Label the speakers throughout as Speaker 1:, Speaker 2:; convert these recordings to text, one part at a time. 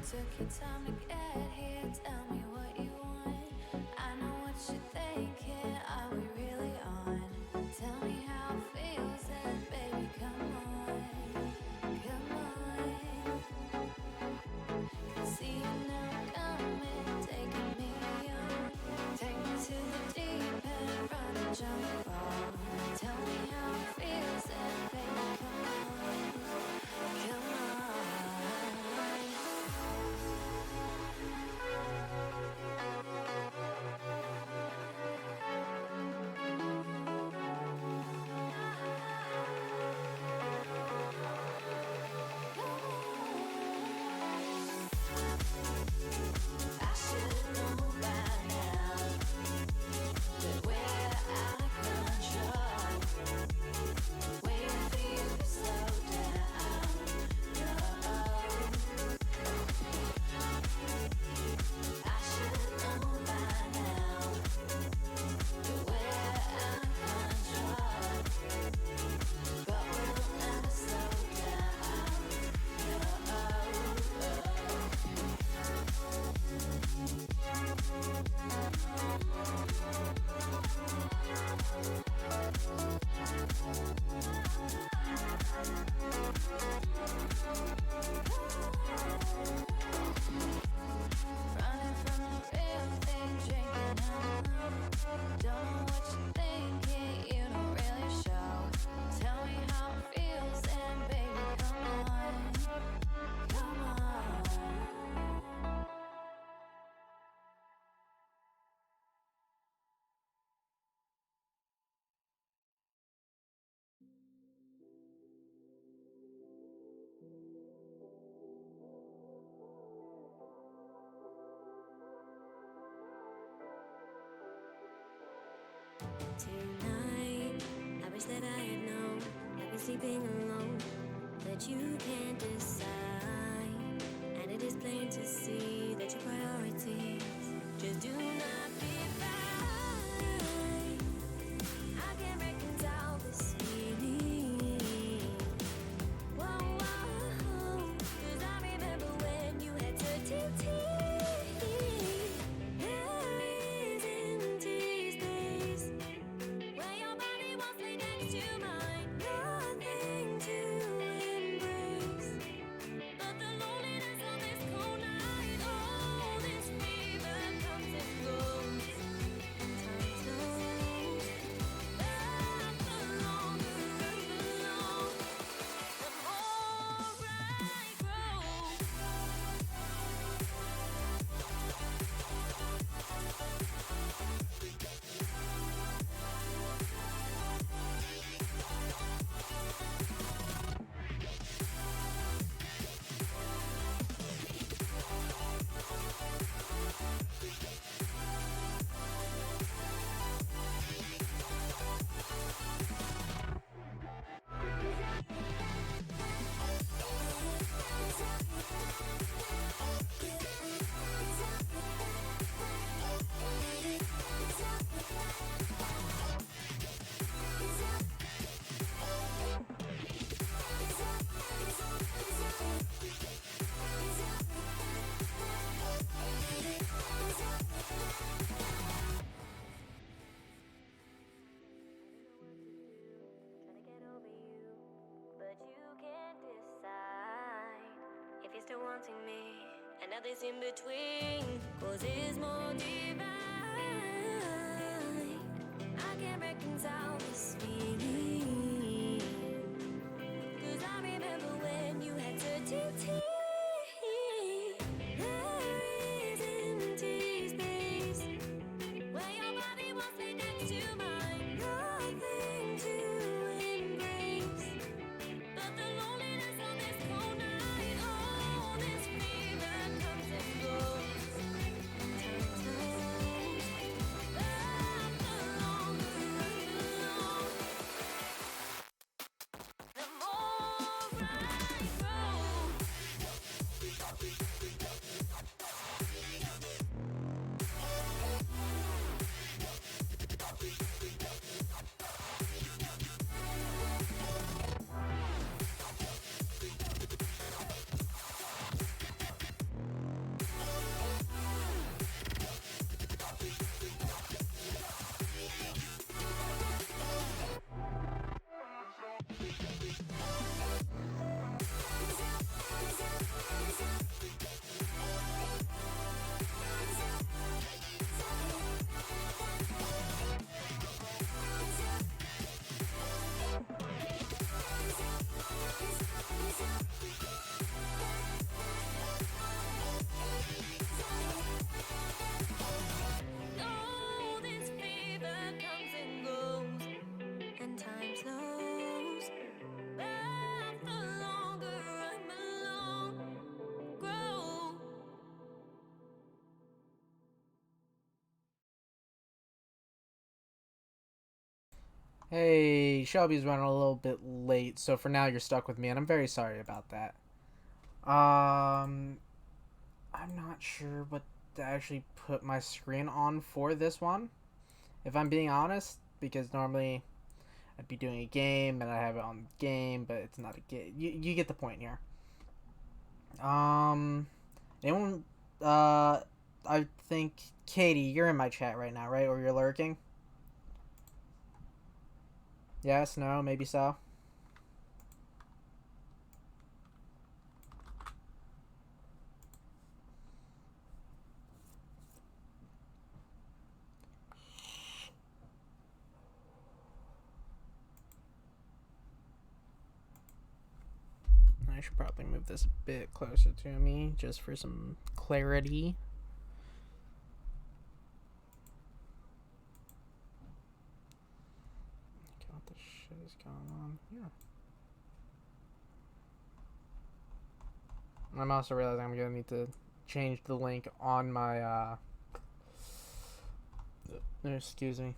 Speaker 1: Took your time to get here, tell me what you want. I know what you're thinking, are we really on? Tell me how it feels and baby, come on, come on. Running from the real thing, drinking out. Don't know what you're thinking, you don't really show. Tell me how it feels, and baby, come on, come on. Tonight, I wish that I had known, I've been sleeping alone, that you can't decide. And it is plain to see that your priorities just do not fit right. I can't reconcile this feeling. Whoa, whoa, 'cause I remember when you had certainty. There is empty space where your body won't stay next to mine. Nothing to embrace, but the loneliness of this cold night. Oh, this fever comes and goes. Time slows. The longer I belong, the more I grow. Trying to get over you, but you can't decide if you're still wanting me. And now this in between causes more divine. I can't reconcile this feeling, 'cause I remember when you had certainty. There is empty space where your body won't stay next to mine. Nothing to embrace, but the loneliness of this cold night. Oh, this fever comes and goes. Time slows. The longer I belong, the more I grow. Oh, this fever comes and goes, and time slows. But the longer I'm alone, grow.
Speaker 2: Hey, Shelby's running a little bit late, so for now you're stuck with me, and I'm very sorry about that. I'm not sure what to actually put my screen on for this one, if I'm being honest, because normally I'd be doing a game and I have it on the game, but it's not a game. You get the point here. Anyone, I think, Katie, you're in my chat right now, right? Or you're lurking? Yes, no, maybe so. I should probably move this a bit closer to me just for some clarity. Okay, what the shit is going on here? I'm also realizing I'm gonna need to change the link on my excuse me,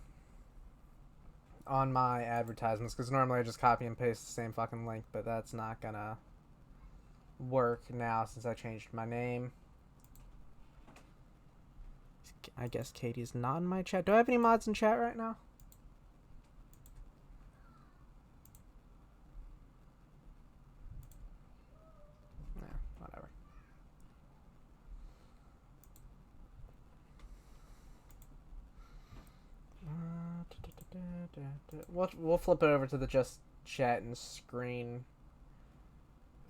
Speaker 2: on my advertisements, because normally I just copy and paste the same fucking link, but that's not gonna work now since I changed my name. I guess Katie's not in my chat. Do I have any mods in chat right now? Yeah, whatever. We'll flip it over to the just chat and screen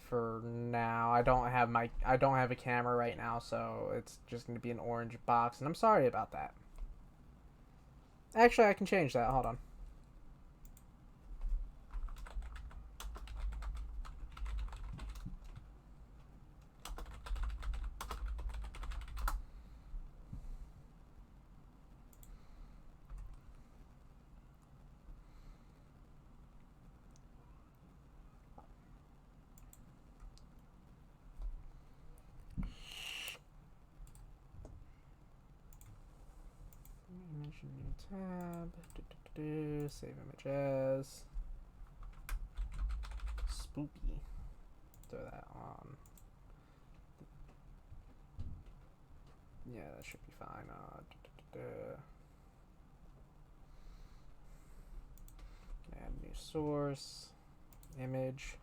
Speaker 2: for now. I don't have a camera right now, so it's just going to be an orange box, and I'm sorry about that. Actually, I can change that. Hold on. Image, new tab. Save image as. Spoopy. Throw that on. Yeah, that should be fine. Add new source. Image.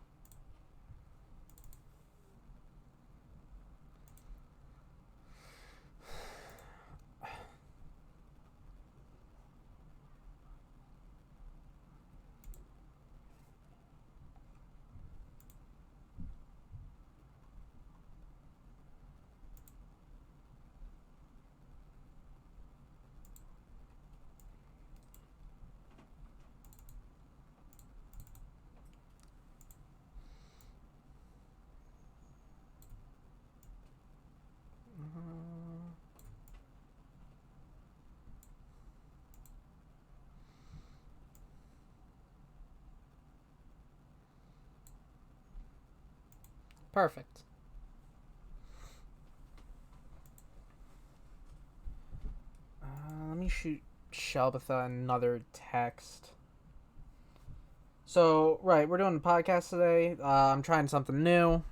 Speaker 2: Perfect. Let me shoot Shelbatha another text. So, right, we're doing a podcast today. I'm trying something new.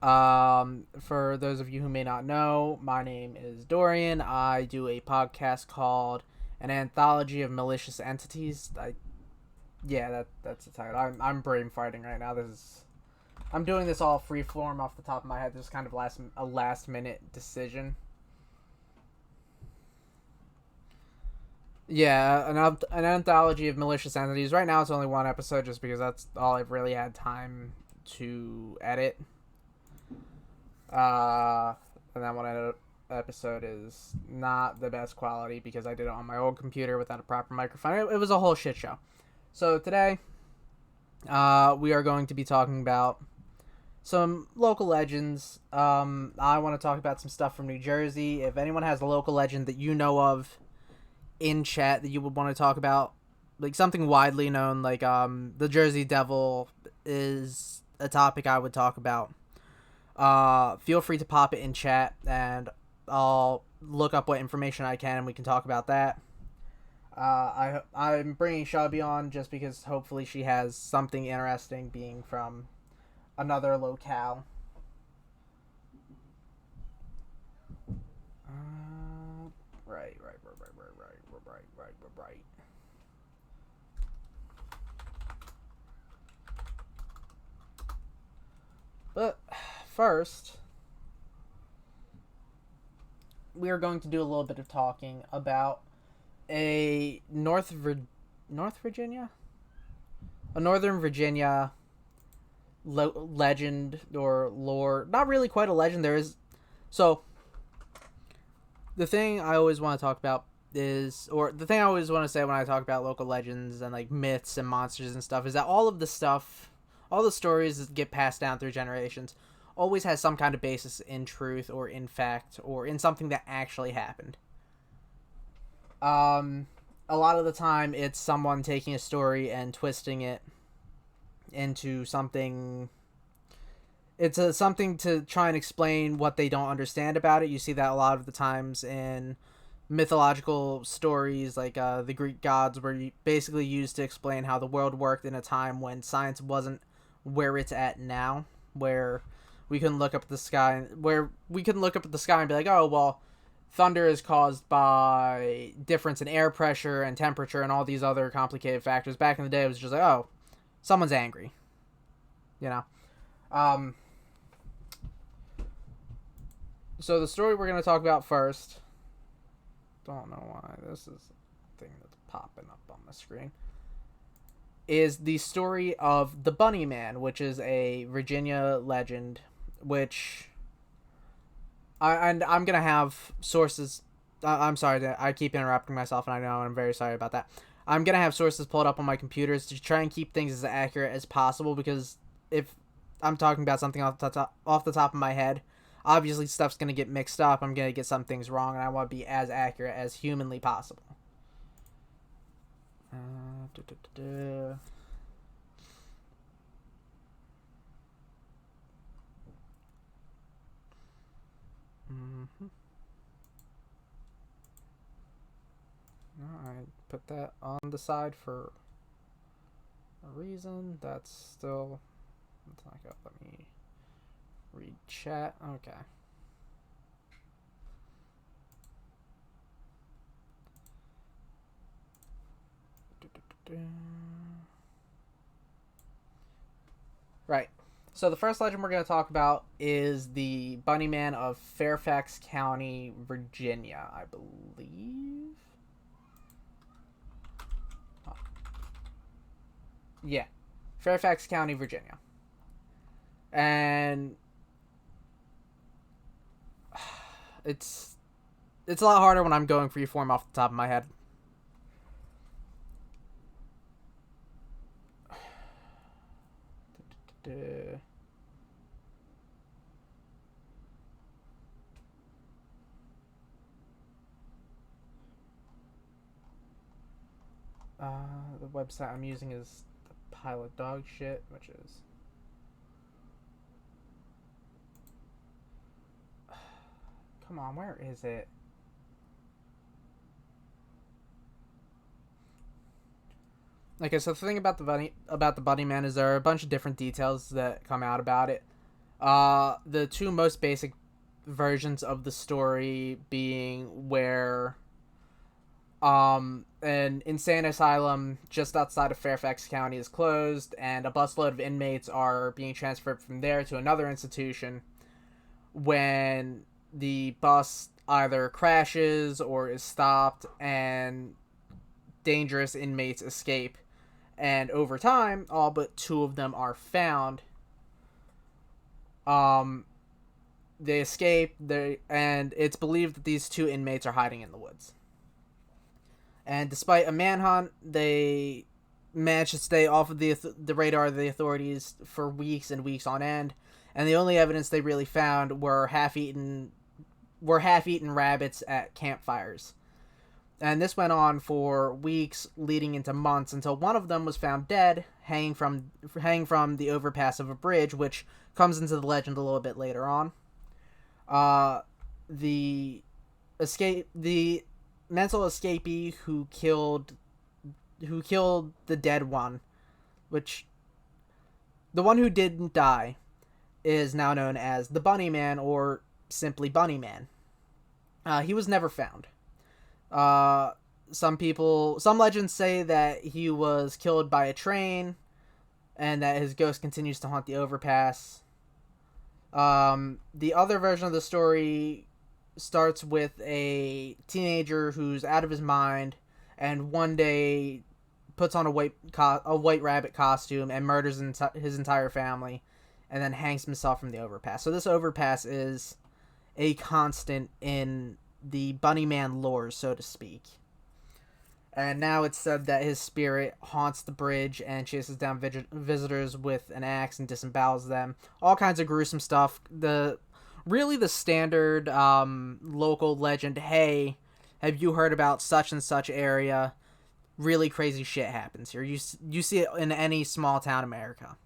Speaker 2: For those of you who may not know, my name is Dorian. I do a podcast called An Anthology of Malicious Entities. That's the title. I'm brain farting right now. I'm doing this all freeform off the top of my head. This is kind of a last minute decision. Yeah, an anthology of malicious entities. Right now, it's only one episode, just because that's all I've really had time to edit. And that one episode is not the best quality because I did it on my old computer without a proper microphone. It was a whole shit show. So today, we are going to be talking about some local legends. I want to talk about some stuff from New Jersey. If anyone has a local legend that you know of in chat that you would want to talk about, like something widely known, like the Jersey Devil is a topic I would talk about. Feel free to pop it in chat, and I'll look up what information I can, and we can talk about that. I'm bringing Shelby on just because hopefully she has something interesting, being from another locale. Right. But first, we are going to do a little bit of talking about a North Virginia? a Northern Virginia legend or lore. Not really quite a legend. There is so the thing I always want to talk about is, or the thing I always want to say when I talk about local legends and like myths and monsters and stuff, is that all of the stuff, all the stories that get passed down through generations, always has some kind of basis in truth or in fact or in something that actually happened. A lot of the time it's someone taking a story and twisting it into something. It's something to try and explain what they don't understand about it. You see that a lot of the times in mythological stories, like the Greek gods were basically used to explain how the world worked in a time when science wasn't where it's at now, where we can look up at the sky, and be like, oh well, thunder is caused by difference in air pressure and temperature and all these other complicated factors. Back in the day, it was just like, oh, someone's angry, you know. So the story we're going to talk about first, don't know why this is a thing that's popping up on my screen, is the story of the Bunny Man, which is a Virginia legend, which I'm going to have sources. I'm sorry that I keep interrupting myself, and I know I'm very sorry about that. I'm going to have sources pulled up on my computers to try and keep things as accurate as possible, because if I'm talking about something off the top of my head, obviously stuff's going to get mixed up. I'm going to get some things wrong, and I want to be as accurate as humanly possible. I put that on the side for a reason. That's still... It's not going to let me read chat. Okay. Right. So the first legend we're going to talk about is the Bunny Man of Fairfax County, Virginia, I believe. Oh. Yeah. Fairfax County, Virginia. And it's a lot harder when I'm going freeform off the top of my head. The website I'm using is the pile of dog shit, which is... Come on, where is it? Okay, so the thing about the Bunny Man is there are a bunch of different details that come out about it. The two most basic versions of the story being where an insane asylum just outside of Fairfax County is closed, and a busload of inmates are being transferred from there to another institution when the bus either crashes or is stopped and dangerous inmates escape. And over time, all but two of them are found. They escape, and it's believed that these two inmates are hiding in the woods. And despite a manhunt, they managed to stay off of the radar of the authorities for weeks and weeks on end. And the only evidence they really found were half-eaten rabbits at campfires. And this went on for weeks, leading into months, until one of them was found dead, hanging from the overpass of a bridge, which comes into the legend a little bit later on. The mental escapee who killed the dead one, which the one who didn't die, is now known as the Bunny Man, or simply Bunny Man. He was never found. Some legends say that he was killed by a train, and that his ghost continues to haunt the overpass. The other version of the story starts with a teenager who's out of his mind, and one day puts on a white rabbit costume and murders his entire family, and then hangs himself from the overpass. So this overpass is a constant in the Bunnyman lore, so to speak. And now it's said that his spirit haunts the bridge and chases down visitors with an axe and disembowels them. All kinds of gruesome stuff. The standard local legend, hey, have you heard about such and such area? Really crazy shit happens here. You see it in any small town in America.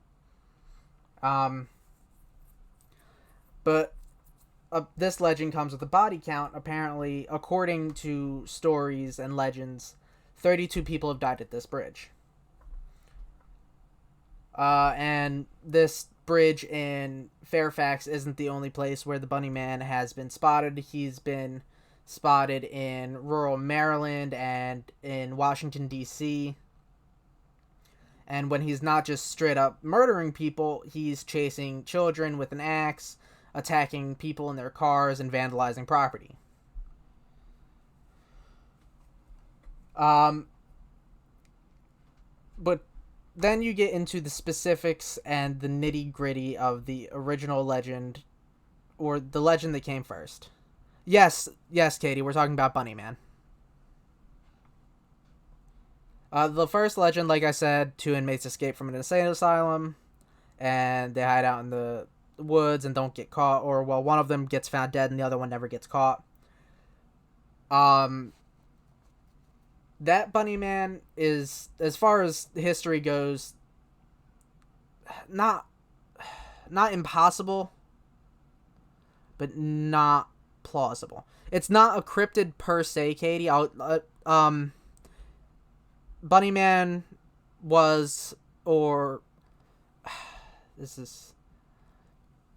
Speaker 2: But this legend comes with a body count. Apparently, according to stories and legends, 32 people have died at this bridge. And this bridge in Fairfax isn't the only place where the Bunnyman has been spotted. He's been spotted in rural Maryland and in Washington, D.C. And when he's not just straight up murdering people, he's chasing children with an axe, attacking people in their cars, and vandalizing property. But then you get into the specifics and the nitty-gritty of the original legend, or the legend that came first. Yes, Katie, we're talking about Bunnyman. The first legend, like I said, 2 inmates escape from an insane asylum, and they hide out in the woods and don't get caught, or, well, one of them gets found dead and the other one never gets caught. That Bunnyman is, as far as history goes, not impossible, but not plausible. It's not a cryptid per se, Katie. Bunnyman was, or this is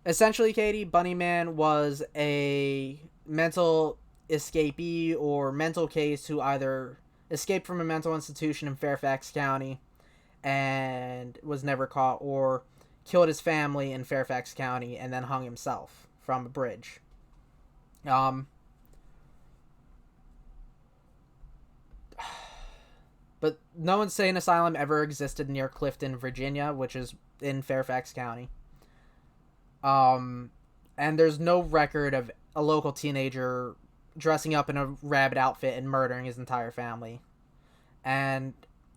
Speaker 2: essentially, Katie, Bunnyman was a mental escapee or mental case who either escaped from a mental institution in Fairfax County and was never caught, or killed his family in Fairfax County and then hung himself from a bridge. But no insane asylum ever existed near Clifton, Virginia, which is in Fairfax County. And there's no record of a local teenager dressing up in a rabbit outfit and murdering his entire family. And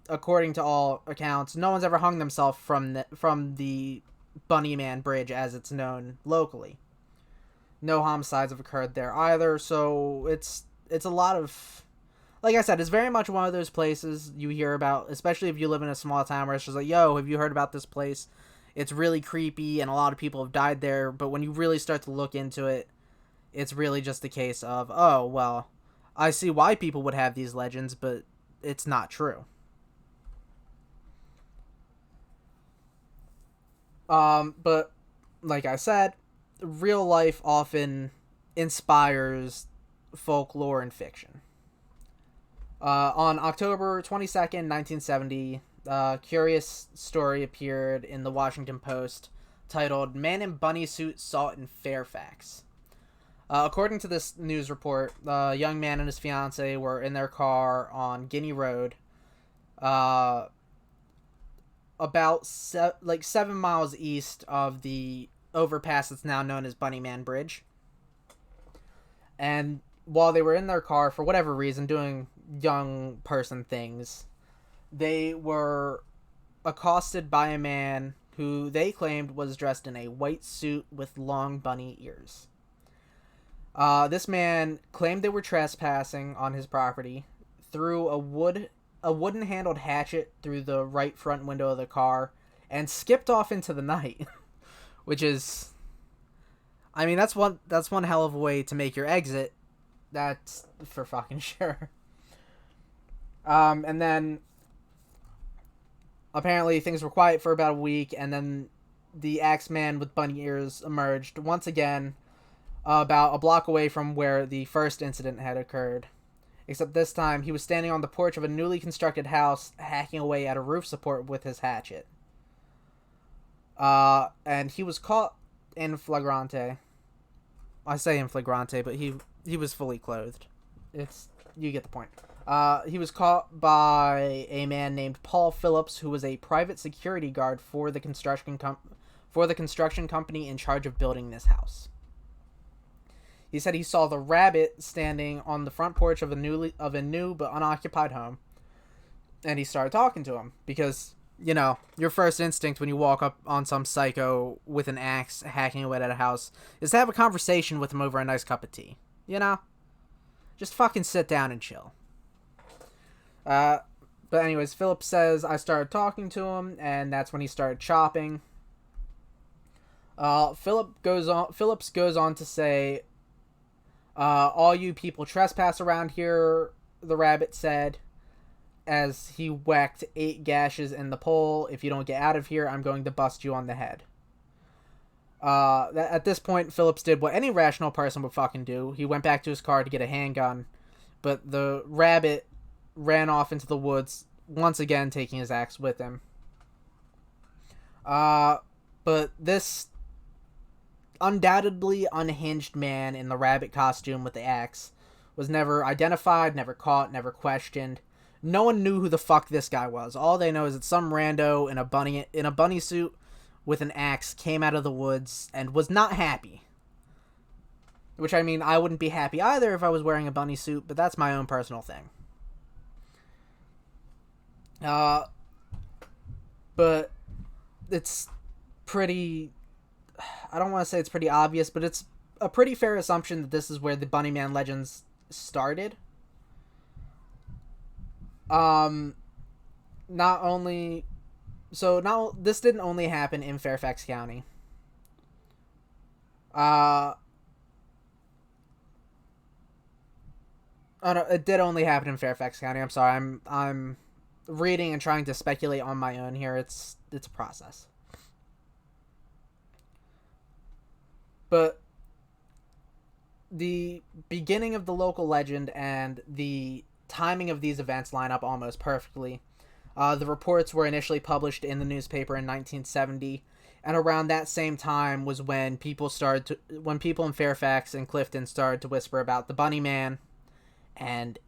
Speaker 2: according to all accounts, no one's ever hung themselves from the Bunnyman Bridge as it's known locally. No homicides have occurred there either, so it's a lot of, like I said, it's very much one of those places you hear about, especially if you live in a small town where it's just like, yo, have you heard about this place? It's really creepy and a lot of people have died there, but when you really start to look into it, it's really just a case of, oh, well, I see why people would have these legends, but it's not true. But like I said, real life often inspires folklore and fiction. On October 22nd, 1970, a curious story appeared in the Washington Post titled "Man in Bunny Suit Sought in Fairfax." According to this news report, a young man and his fiancée were in their car on Guinea Road, about 7 miles east of the overpass that's now known as Bunnyman Bridge. And while they were in their car, for whatever reason, doing young person things, they were accosted by a man who they claimed was dressed in a white suit with long bunny ears. This man claimed they were trespassing on his property, threw a wooden-handled hatchet through the right front window of the car, and skipped off into the night. Which is, I mean, that's one hell of a way to make your exit. That's for fucking sure. And then apparently things were quiet for about a week, and then the Axeman with bunny ears emerged once again, about a block away from where the first incident had occurred. Except this time, he was standing on the porch of a newly constructed house, hacking away at a roof support with his hatchet. And he was caught in flagrante. I say in flagrante, but he was fully clothed. You get the point. He was caught by a man named Paul Phillips, who was a private security guard for the construction company in charge of building this house. He said he saw the rabbit standing on the front porch of a new but unoccupied home, and he started talking to him because, you know, your first instinct when you walk up on some psycho with an axe hacking away at a house is to have a conversation with him over a nice cup of tea. You know? Just fucking sit down and chill. But anyways, Phillips says I started talking to him, and that's when he started chopping. Phillips goes on to say, all you people trespass around here, the rabbit said, as he whacked 8 gashes in the pole. If you don't get out of here, I'm going to bust you on the head. At this point, Phillips did what any rational person would fucking do. He went back to his car to get a handgun, but the rabbit ran off into the woods, once again taking his axe with him. But this undoubtedly unhinged man in the rabbit costume with the axe was never identified, never caught, never questioned. No one knew who the fuck this guy was. All they know is that some rando in a bunny suit with an axe came out of the woods and was not happy. Which, I mean, I wouldn't be happy either if I was wearing a bunny suit, but that's my own personal thing. But it's pretty... I don't want to say it's pretty obvious, but it's a pretty fair assumption that this is where the Bunnyman legends started. This didn't only happen in Fairfax County. Oh no, it did only happen in Fairfax County. I'm sorry. I'm reading and trying to speculate on my own here. It's a process. But the beginning of the local legend and the timing of these events line up almost perfectly. The reports were initially published in the newspaper in 1970, and around that same time was when people in Fairfax and Clifton started to whisper about the Bunny Man and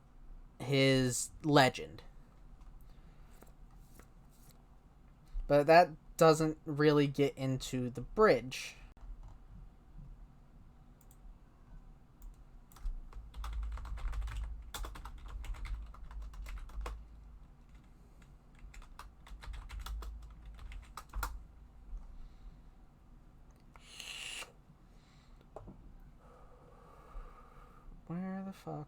Speaker 2: his legend. But that doesn't really get into the bridge. Where the fuck?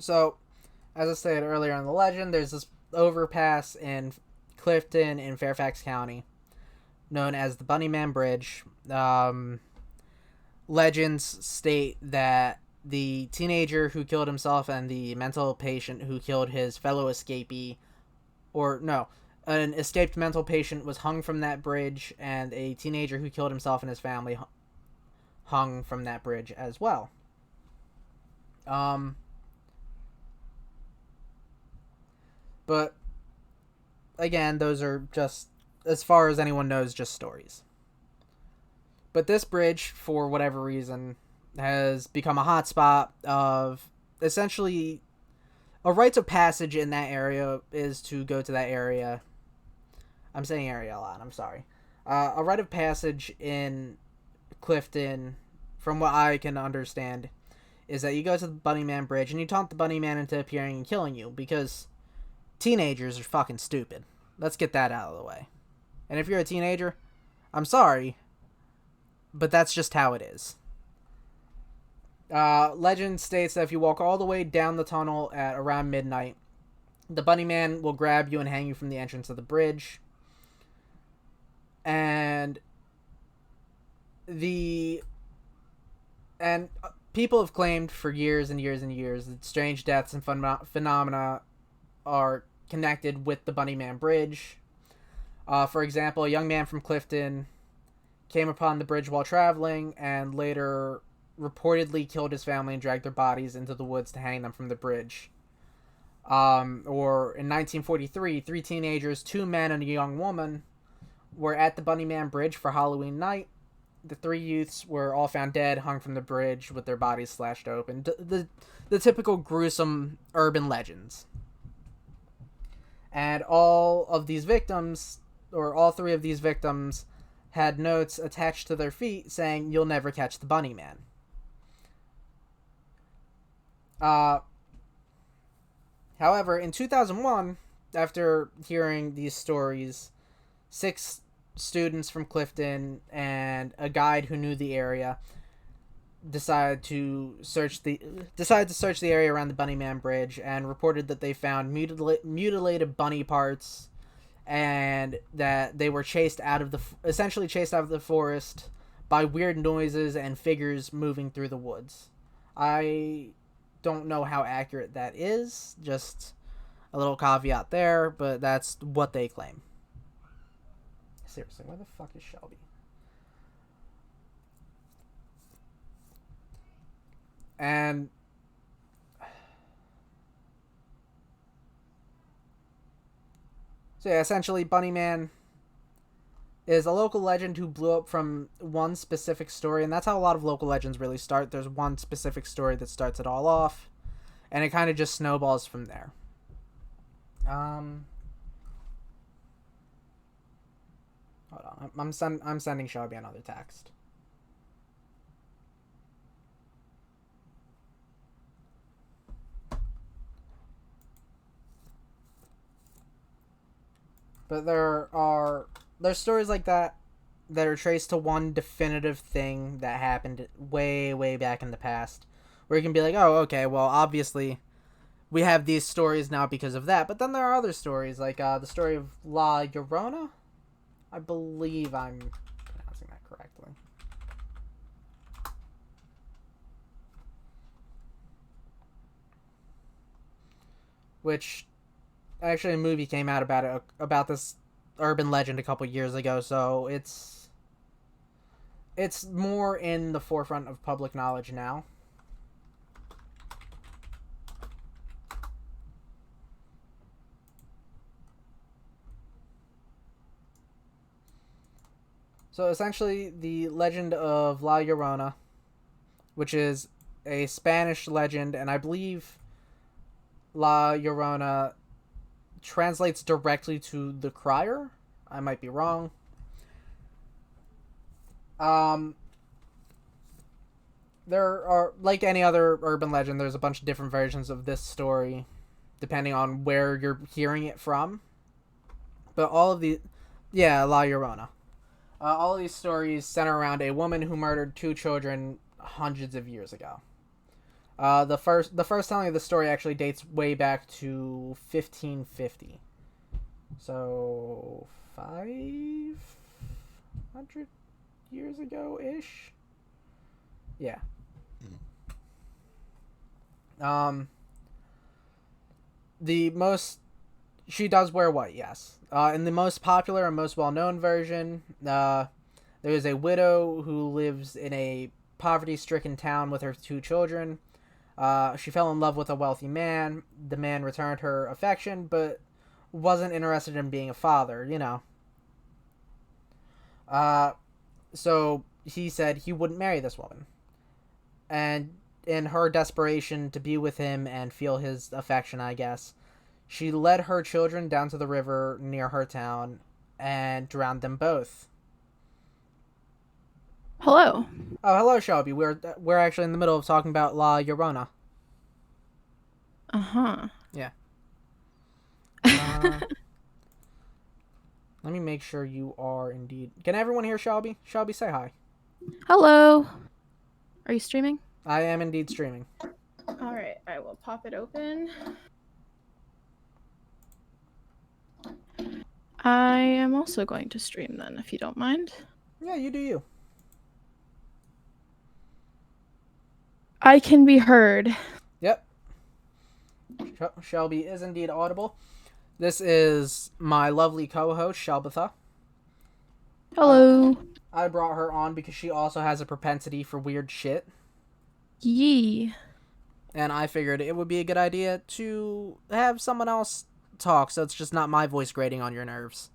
Speaker 2: So, as I said earlier in the legend, there's this overpass in Clifton in Fairfax County known as the Bunnyman Bridge. Legends state that the teenager who killed himself and the mental patient who killed his fellow escapee, an escaped mental patient was hung from that bridge, and a teenager who killed himself and his family hung from that bridge as well. But, again, those are just, as far as anyone knows, just stories. But this bridge, for whatever reason, has become a hotspot of, essentially, a rite of passage in that area is to go to that area. I'm saying area a lot, I'm sorry. A rite of passage in Clifton, from what I can understand, is that you go to the Bunnyman Bridge and you taunt the Bunnyman into appearing and killing you, because teenagers are fucking stupid. Let's get that out of the way. And if you're a teenager, I'm sorry, but that's just how it is. Legend states that if you walk all the way down the tunnel at around midnight, the Bunnyman will grab you and hang you from the entrance of the bridge. And people have claimed for years and years and years that strange deaths and phenomena are connected with the Bunnyman Bridge. For example, a young man from Clifton came upon the bridge while traveling and later reportedly killed his family and dragged their bodies into the woods to hang them from the bridge. Or in 1943, 3 teenagers, 2 men and a young woman, were at the Bunnyman Bridge for Halloween night. The 3 youths were all found dead, hung from the bridge with their bodies slashed open. The typical gruesome urban legends. And all of these victims, or all 3 of these victims, had notes attached to their feet saying, "You'll never catch the Bunnyman." However, in 2001, after hearing these stories, 6 students from Clifton and a guide who knew the area decided to search the area around the Bunnyman Bridge and reported that they found mutilated bunny parts, and that they were essentially chased out of the forest by weird noises and figures moving through the woods. I don't know how accurate that is, just a little caveat there, but that's what they claim. Seriously, where the fuck is Shelby? And so yeah, essentially Bunnyman is a local legend who blew up from one specific story, and that's how a lot of local legends really start. There's one specific story that starts it all off, and it kind of just snowballs from there. Hold on, I'm sending Shelby another text. But there's stories like that are traced to one definitive thing that happened way, way back in the past, where you can be like, oh, okay, well, obviously we have these stories now because of that. But then there are other stories, like the story of La Llorona. I believe I'm pronouncing that correctly. Which, actually, a movie came out about this urban legend a couple years ago, so it's more in the forefront of public knowledge now. So essentially, the legend of La Llorona, which is a Spanish legend, and I believe La Llorona translates directly to the crier. I might be wrong. There are, like any other urban legend, there's a bunch of different versions of this story, depending on where you're hearing it from. But all of the, yeah, La Llorona. All of these stories center around a woman who murdered 2 children hundreds of years ago. The first telling of the story actually dates way back to 1550. So 500 years ago-ish? Yeah. She does wear white, yes. In the most popular and most well-known version, there is a widow who lives in a poverty-stricken town with her 2 children. She fell in love with a wealthy man. The man returned her affection, but wasn't interested in being a father, you know. So he said he wouldn't marry this woman. And in her desperation to be with him and feel his affection, I guess, she led her children down to the river near her town and drowned them both.
Speaker 3: Hello.
Speaker 2: Oh, hello, Shelby. We're actually in the middle of talking about La Llorona.
Speaker 3: Uh-huh.
Speaker 2: Yeah. Let me make sure you are indeed... Can everyone hear Shelby? Shelby, say hi.
Speaker 3: Hello. Are you streaming?
Speaker 2: I am indeed streaming.
Speaker 3: All right, I will pop it open. I am also going to stream then, if you don't mind.
Speaker 2: Yeah, you do you.
Speaker 3: I can be heard.
Speaker 2: Yep. Shelby is indeed audible. This is my lovely co-host, Shelbatha.
Speaker 3: Hello.
Speaker 2: I brought her on because she also has a propensity for weird shit.
Speaker 3: Yee.
Speaker 2: And I figured it would be a good idea to have someone else talk, so it's just not my voice grating on your nerves.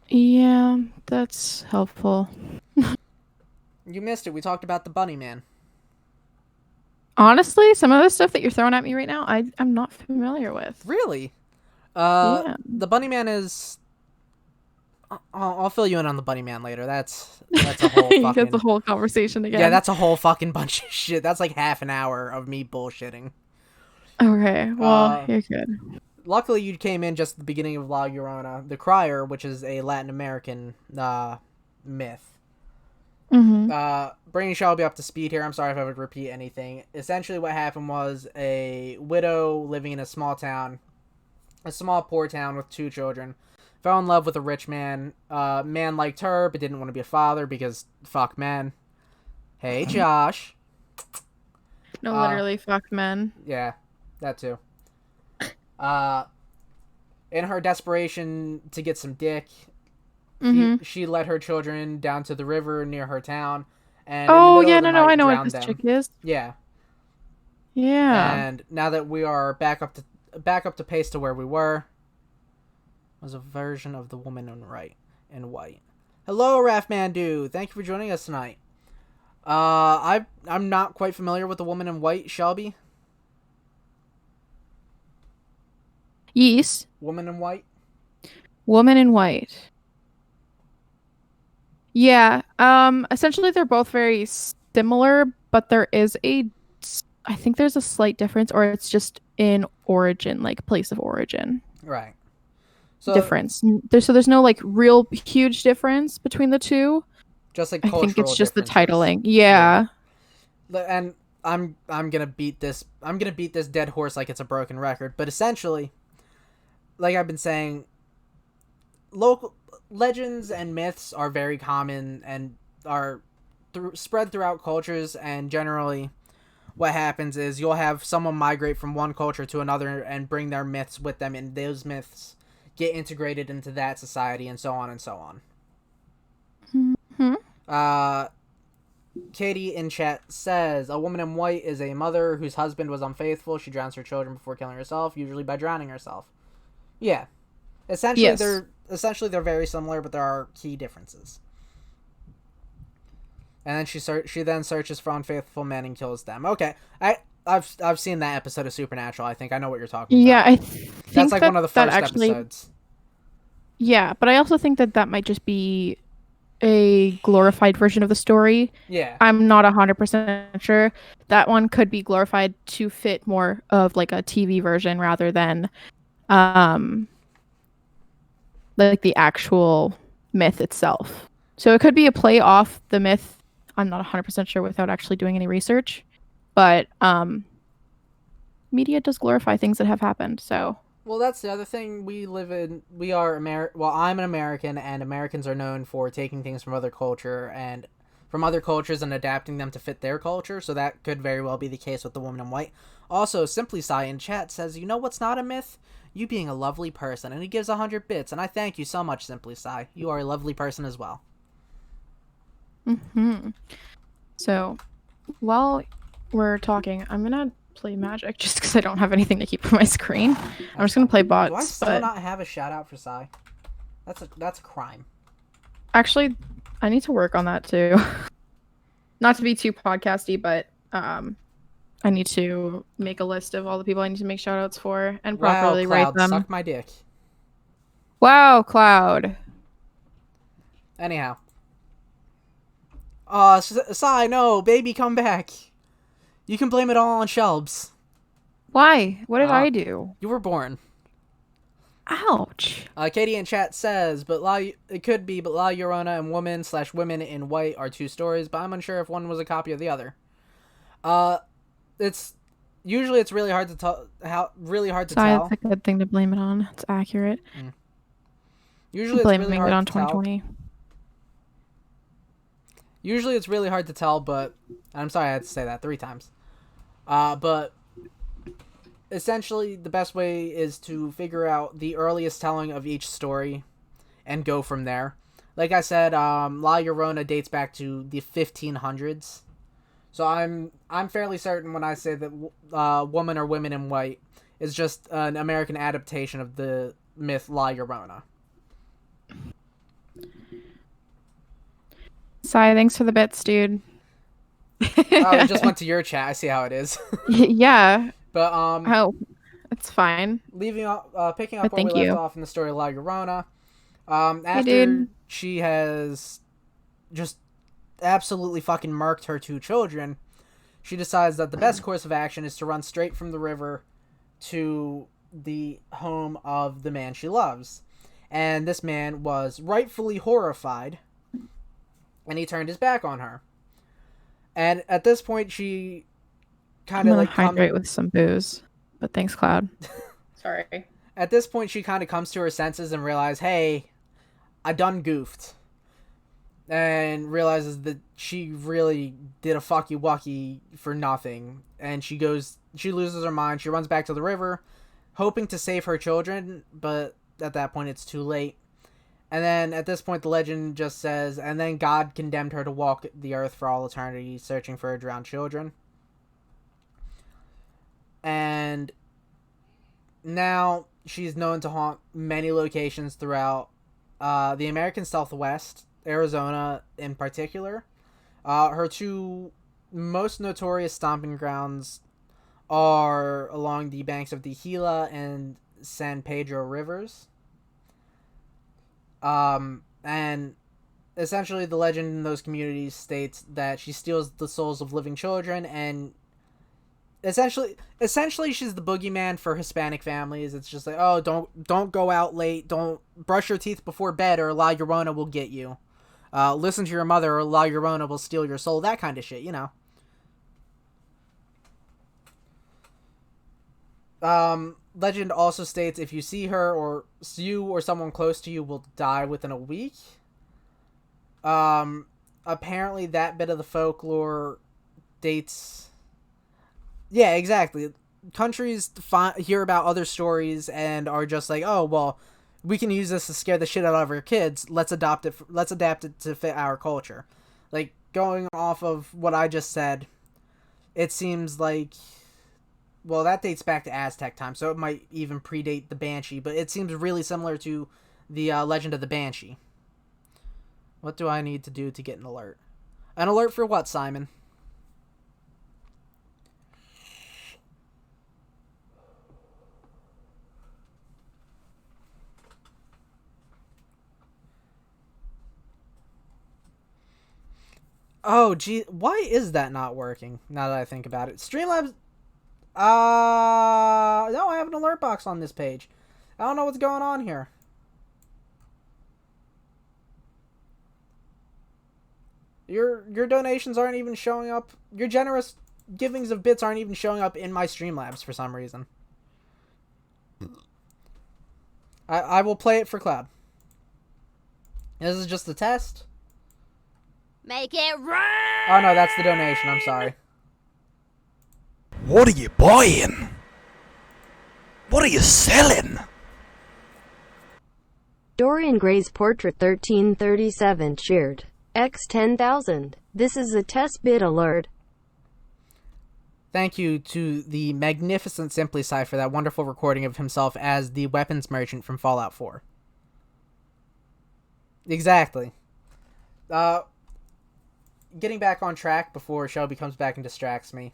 Speaker 3: Yeah, that's helpful.
Speaker 2: You missed it. We talked about the Bunny Man.
Speaker 3: Honestly, some of the stuff that you're throwing at me right now, I'm not familiar with.
Speaker 2: Really?
Speaker 3: Yeah.
Speaker 2: The Bunny Man is. I'll fill you in on the Bunny Man later. That's a whole
Speaker 3: You get the
Speaker 2: fucking.
Speaker 3: whole conversation
Speaker 2: Yeah,
Speaker 3: again.
Speaker 2: that's a whole fucking bunch of shit. That's like half an hour of me bullshitting.
Speaker 3: Okay, well,
Speaker 2: Uh,
Speaker 3: you're good.
Speaker 2: Luckily, you came in just at the beginning of La Llorona, the Crier, which is a Latin American myth.
Speaker 3: Mm-hmm.
Speaker 2: Bringing Shelby up to speed here. I'm sorry if I would repeat anything. Essentially, what happened was a widow living in a small town, a small poor town with 2 children, fell in love with a rich man. Man liked her, but didn't want to be a father because fuck men. Hey, Josh.
Speaker 3: No, literally, fuck men.
Speaker 2: Yeah, that too. Uh, in her desperation to get some dick,
Speaker 3: Mm-hmm.
Speaker 2: she led her children down to the river near her town, and in the
Speaker 3: Oh,
Speaker 2: middle
Speaker 3: yeah,
Speaker 2: of the
Speaker 3: no, I
Speaker 2: night
Speaker 3: know what
Speaker 2: drowned
Speaker 3: this chick
Speaker 2: them.
Speaker 3: is.
Speaker 2: Yeah,
Speaker 3: Yeah.
Speaker 2: and now that we are back up to pace to where we were, was a version of the woman in white. Hello, Raffmandu. Thank you for joining us tonight. I'm not quite familiar with the woman in white, Shelby.
Speaker 3: Yes.
Speaker 2: Woman in white.
Speaker 3: Woman in white. Yeah. Essentially they're both very similar, but I think there's a slight difference, or it's just in origin, like place of origin
Speaker 2: Right. So
Speaker 3: difference. So there's no like real huge difference between the two.
Speaker 2: just like
Speaker 3: I think
Speaker 2: cultural
Speaker 3: it's just the
Speaker 2: differences.
Speaker 3: titling. Yeah.
Speaker 2: And I'm gonna beat this. I'm gonna beat this dead horse like it's a broken record. But essentially, like I've been saying, local legends and myths are very common and are spread throughout cultures. And generally, what happens is you'll have someone migrate from one culture to another and bring their myths with them, and those myths get integrated into that society, and so on and so on.
Speaker 3: Hmm.
Speaker 2: Katie in chat says a woman in white is a mother whose husband was unfaithful. She drowns her children before killing herself, usually by drowning herself. Yeah,
Speaker 3: Yes.
Speaker 2: they're very similar, but there are key differences. And then she then searches for unfaithful men and kills them. Okay, I've seen that episode of Supernatural. I think I know what you're talking
Speaker 3: Yeah,
Speaker 2: about.
Speaker 3: I
Speaker 2: That's
Speaker 3: think
Speaker 2: like
Speaker 3: that
Speaker 2: one of the
Speaker 3: that
Speaker 2: first
Speaker 3: actually,
Speaker 2: episodes.
Speaker 3: yeah, but I also think that might just be a glorified version of the story.
Speaker 2: Yeah,
Speaker 3: I'm not 100% sure. That one could be glorified to fit more of like a TV version rather than um like the actual myth itself. So it could be a play off the myth. I'm not 100% sure without actually doing any research. But media does glorify things that have happened. So
Speaker 2: well, that's the other thing. We are Well, I'm an American, and Americans are known for taking things from other cultures and adapting them to fit their culture. So that could very well be the case with the woman in white. Also, Simply Sai in chat says, "You know what's not a myth? You being a lovely person," and he gives 100 bits. And I thank you so much, Simply Sai. You are a lovely person as well.
Speaker 3: mm-hmm. So while we're talking, I'm gonna play Magic just because I don't have anything to keep on my screen. I'm just gonna play bots.
Speaker 2: Do I still
Speaker 3: but
Speaker 2: not have a shout out for Sai? That's a crime.
Speaker 3: actually, I need to work on that too. Not to be too podcasty, but I need to make a list of all the people I need to make shout outs for and properly
Speaker 2: Wow,
Speaker 3: rate
Speaker 2: Cloud,
Speaker 3: them.
Speaker 2: suck my dick.
Speaker 3: Wow, Cloud.
Speaker 2: Anyhow. Sai, no, baby, come back. You can blame it all on Shelbs.
Speaker 3: Why? What did I do?
Speaker 2: You were born.
Speaker 3: Ouch.
Speaker 2: Katie in chat says, it could be, but La Llorona and woman/women in white are 2 stories, but I'm unsure if one was a copy of the other. It's really hard to tell.
Speaker 3: That's a good thing to blame it on. It's accurate.
Speaker 2: Usually it's
Speaker 3: blaming
Speaker 2: really
Speaker 3: it
Speaker 2: hard
Speaker 3: on
Speaker 2: to tell.
Speaker 3: 2020.
Speaker 2: Usually it's really hard to tell, but I'm sorry I had to say that 3 times. But essentially the best way is to figure out the earliest telling of each story and go from there. Like I said, La Llorona dates back to the 1500s. So I'm fairly certain when I say that woman or women in white is just an American adaptation of the myth La Llorona.
Speaker 3: Sai, thanks for the bits, dude.
Speaker 2: Oh, it just went to your chat. I see how it is.
Speaker 3: Yeah.
Speaker 2: But
Speaker 3: Oh, it's fine.
Speaker 2: picking up
Speaker 3: But
Speaker 2: where we
Speaker 3: thank
Speaker 2: left
Speaker 3: you.
Speaker 2: off in the story of La Llorona.
Speaker 3: Hey,
Speaker 2: After
Speaker 3: dude.
Speaker 2: she has just absolutely fucking murked her 2 children, she decides that the best course of action is to run straight from the river to the home of the man she loves. And this man was rightfully horrified, and he turned his back on her. And at this point, she
Speaker 3: I'm
Speaker 2: kind of
Speaker 3: gonna
Speaker 2: like
Speaker 3: hydrate with some booze. But thanks, Cloud. Sorry.
Speaker 2: at this point she kind of comes to her senses and realizes, hey, I done goofed, and realizes that she really did a fucky wucky for nothing. And she loses her mind. She runs back to the river, hoping to save her children, but at that point it's too late. And then at this point the legend just says, and then God condemned her to walk the earth for all eternity, searching for her drowned children. And now she's known to haunt many locations throughout the American Southwest, Arizona in particular. Her 2 most notorious stomping grounds are along the banks of the Gila and San Pedro rivers. And essentially the legend in those communities states that she steals the souls of living children, and essentially she's the boogeyman for Hispanic families. It's just like, oh, don't go out late, don't brush your teeth before bed, or La Llorona will get you. Listen to your mother, or La Llorona will steal your soul. That kind of shit, you know. Legend also states if you see her, or you or someone close to you will die within a week. Apparently that bit of the folklore dates. Yeah, exactly. Countries hear about other stories and are just like, oh, well, we can use this to scare the shit out of our kids. Let's adapt it to fit our culture. Like, going off of what I just said, it seems like, well, that dates back to Aztec time, so it might even predate the Banshee, but it seems really similar to the legend of the Banshee. What do I need to do to get an alert? An alert for what, Simon? Oh, gee, why is that not working, now that I think about it? Streamlabs... No, I have an alert box on this page. I don't know what's going on here. Your donations aren't even showing up. Your generous givings of bits aren't even showing up in my Streamlabs for some reason. I will play it for Cloud. This is just a test.
Speaker 1: Make it rain!
Speaker 2: Oh no, that's the donation. I'm sorry.
Speaker 4: What are you buying? What are you selling?
Speaker 5: Dorian Gray's portrait 1337 shared. X 10,000. This is a test bid alert.
Speaker 2: Thank you to the magnificent Simply Sci for that wonderful recording of himself as the weapons merchant from Fallout 4. Exactly. Getting back on track before Shelby comes back and distracts me.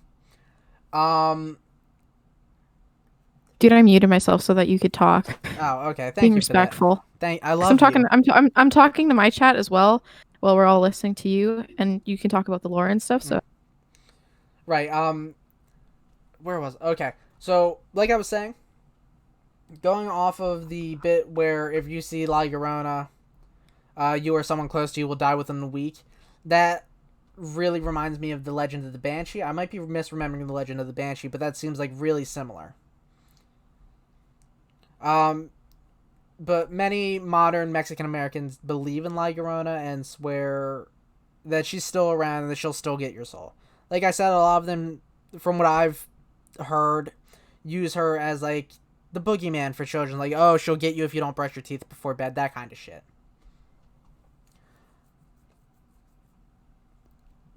Speaker 3: Dude, I muted myself so that you could talk.
Speaker 2: Oh, okay. Thank
Speaker 3: Being
Speaker 2: you
Speaker 3: respectful.
Speaker 2: For that. I love
Speaker 3: I'm talking.
Speaker 2: you.
Speaker 3: I'm talking to my chat as well while we're all listening to you, and you can talk about the lore and stuff. So,
Speaker 2: right. Where was? Okay. So, like I was saying, going off of the bit where if you see La Llorona, you or someone close to you will die within a week. That really reminds me of the Legend of the Banshee. I might be misremembering the Legend of the Banshee, but that seems like really similar. But many modern Mexican Americans believe in La Llorona and swear that she's still around and that she'll still get your soul. Like I said, a lot of them, from what I've heard, use her as like the boogeyman for children. Like, oh, she'll get you if you don't brush your teeth before bed, that kind of shit.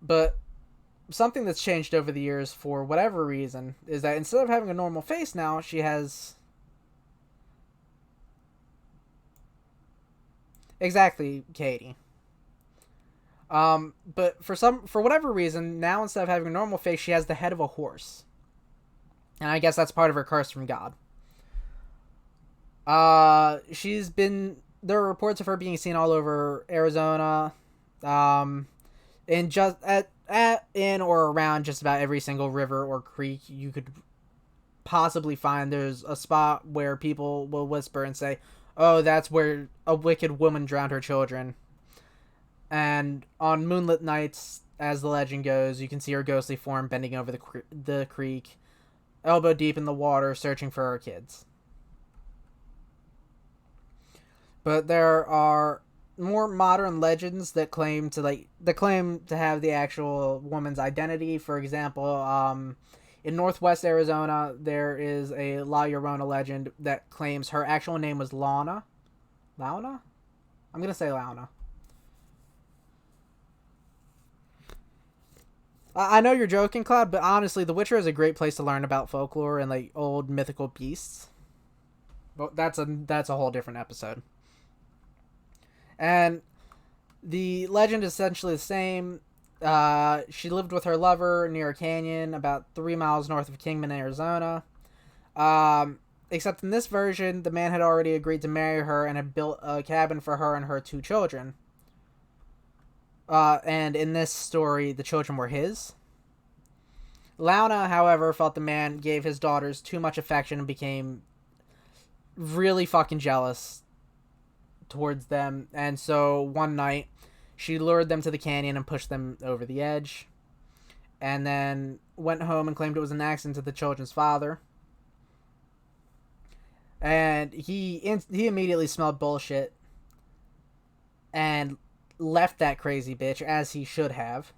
Speaker 2: But something that's changed over the years for whatever reason is that instead of having a normal face now, she has... Exactly, Katie. But for whatever reason, now instead of having a normal face, she has the head of a horse. And I guess that's part of her curse from God. There are reports of her being seen all over Arizona, in just in or around just about every single river or creek you could possibly find. There's a spot where people will whisper and say, "Oh, that's where a wicked woman drowned her children." And on moonlit nights, as the legend goes, you can see her ghostly form bending over the creek, elbow deep in the water, searching for her kids. But there are more modern legends that claim to have the actual woman's identity. For example, in northwest Arizona, there is a La Llorona legend that claims her actual name was Launa. Launa? I'm gonna say Launa. I know you're joking, Cloud, but honestly, The Witcher is a great place to learn about folklore and like old mythical beasts. But that's a whole different episode. And the legend is essentially the same. She lived with her lover near a canyon about 3 miles north of Kingman, Arizona. Except in this version, the man had already agreed to marry her and had built a cabin for her and her 2 children. And in this story, the children were his. Launa, however, felt the man gave his daughters too much affection and became really fucking jealous towards them. And so one night, she lured them to the canyon and pushed them over the edge. And then went home and claimed it was an accident to the children's father. And he immediately smelled bullshit and left that crazy bitch, as he should have.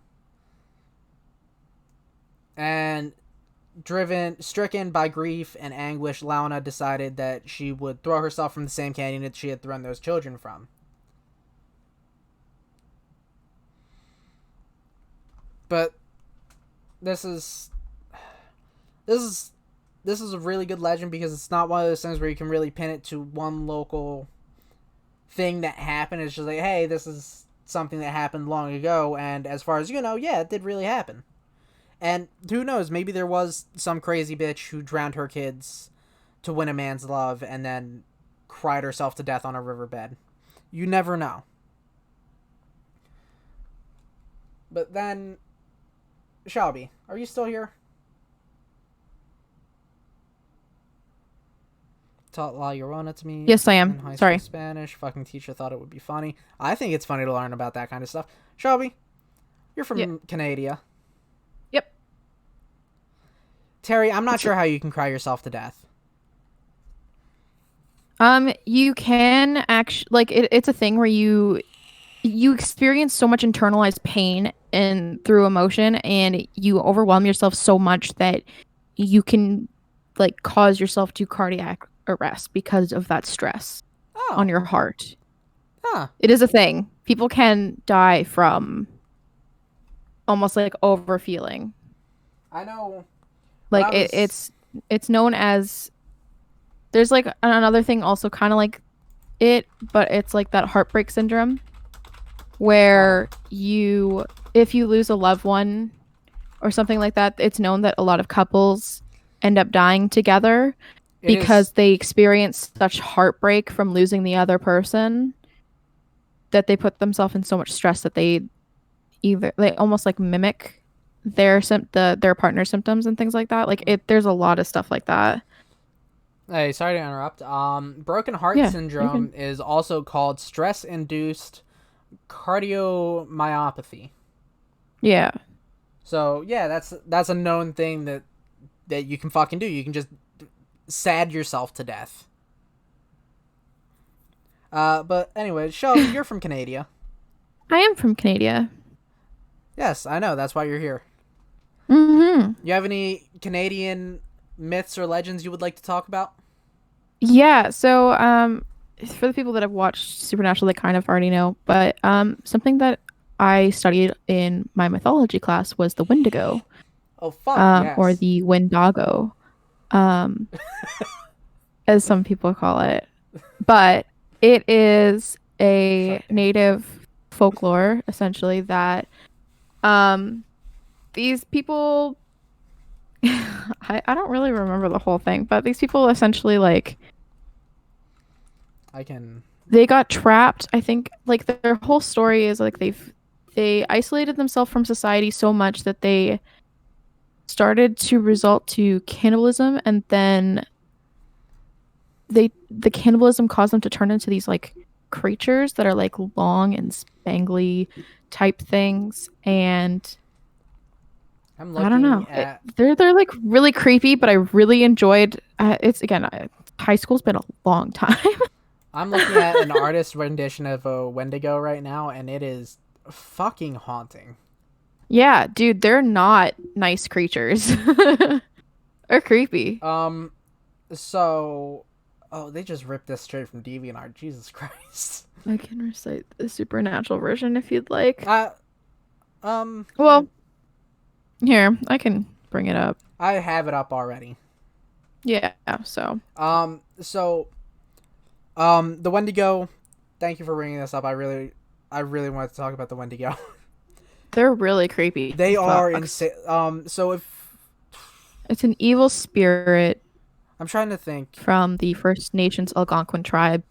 Speaker 2: And stricken by grief and anguish, Launa decided that she would throw herself from the same canyon that she had thrown those children from. But this is a really good legend because it's not one of those things where you can really pin it to one local thing that happened. It's just like, hey, this is something that happened long ago, and as far as you know, yeah, it did really happen. And who knows, maybe there was some crazy bitch who drowned her kids to win a man's love and then cried herself to death on a riverbed. You never know. But then, Shelby, are you still here? Taught La Llorona to me.
Speaker 3: Yes, I am.
Speaker 2: In high
Speaker 3: Sorry.
Speaker 2: school Spanish. Fucking teacher thought it would be funny. I think it's funny to learn about that kind of stuff. Shelby, you're from Canada.
Speaker 3: Yep.
Speaker 2: Terry, I'm not sure how you can cry yourself to death.
Speaker 3: You can actually, like, it's a thing where you experience so much internalized pain and through emotion, and you overwhelm yourself so much that you can, like, cause yourself to cardiac arrest because of that stress on your heart.
Speaker 2: Huh.
Speaker 3: It is a thing. People can die from almost like overfeeling.
Speaker 2: I know.
Speaker 3: Like it's known as, there's like another thing also kind of like it, but it's like that heartbreak syndrome where if you lose a loved one or something like that, it's known that a lot of couples end up dying together because they experience such heartbreak from losing the other person that they put themselves in so much stress that they almost like mimic their partner's symptoms and things like that. Like there's a lot of stuff like that.
Speaker 2: Hey, sorry to interrupt. Broken heart syndrome is also called stress-induced cardiomyopathy.
Speaker 3: Yeah.
Speaker 2: So yeah, that's a known thing that you can fucking do. You can just sad yourself to death. But anyway, Shelby, you're from Canada.
Speaker 3: I am from Canada.
Speaker 2: Yes, I know. That's why you're here.
Speaker 3: Mm-hmm.
Speaker 2: You have any Canadian myths or legends you would like to talk about?
Speaker 3: Yeah. So, for the people that have watched Supernatural, they kind of already know. But something that I studied in my mythology class was the Wendigo.
Speaker 2: Oh fuck yes.
Speaker 3: Or the Wendigo, as some people call it. But it is a native folklore, essentially, that these people I don't really remember the whole thing, but these people essentially like they got trapped. I think like their whole story is like they isolated themselves from society so much that they started to resort to cannibalism, and then the cannibalism caused them to turn into these like creatures that are like long and spangly type things, and
Speaker 2: I'm
Speaker 3: I don't know.
Speaker 2: looking at.
Speaker 3: They're like really creepy, but I really enjoyed. It's again, high school's been a long time.
Speaker 2: I'm looking at an artist rendition of a Wendigo right now, and it is fucking haunting.
Speaker 3: Yeah, dude, they're not nice creatures. Or creepy.
Speaker 2: So, oh, they just ripped this straight from DeviantArt. Jesus Christ.
Speaker 3: I can recite the supernatural version if you'd like.
Speaker 2: Well,
Speaker 3: here, I can bring it up.
Speaker 2: I have it up already.
Speaker 3: Yeah, so.
Speaker 2: The Wendigo. Thank you for bringing this up. I really wanted to talk about the Wendigo.
Speaker 3: They're really creepy.
Speaker 2: They are insane. So if
Speaker 3: it's an evil spirit,
Speaker 2: I'm trying to think,
Speaker 3: from the First Nations Algonquin tribes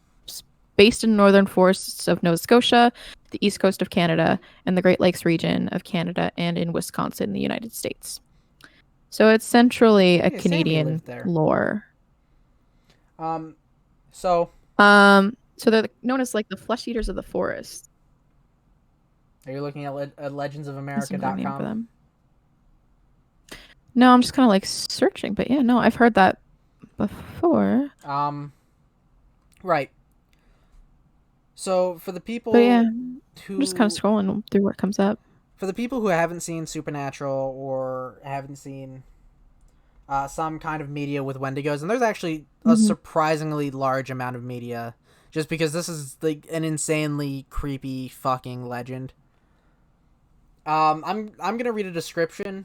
Speaker 3: based in northern forests of Nova Scotia, the east coast of Canada, and the Great Lakes region of Canada, and in Wisconsin, the United States. So it's centrally a Canadian lore.
Speaker 2: So
Speaker 3: they're known as like the flesh eaters of the forest.
Speaker 2: Are you looking at legendsofamerica.com?
Speaker 3: No, I'm just kind of like searching, but yeah, no, I've heard that before.
Speaker 2: Right. So for the people
Speaker 3: but yeah,
Speaker 2: who
Speaker 3: I'm just kind of scrolling through what comes up.
Speaker 2: For the people who haven't seen Supernatural or haven't seen some kind of media with Wendigos, and there's actually a surprisingly large amount of media, just because this is like an insanely creepy fucking legend. I'm gonna read a description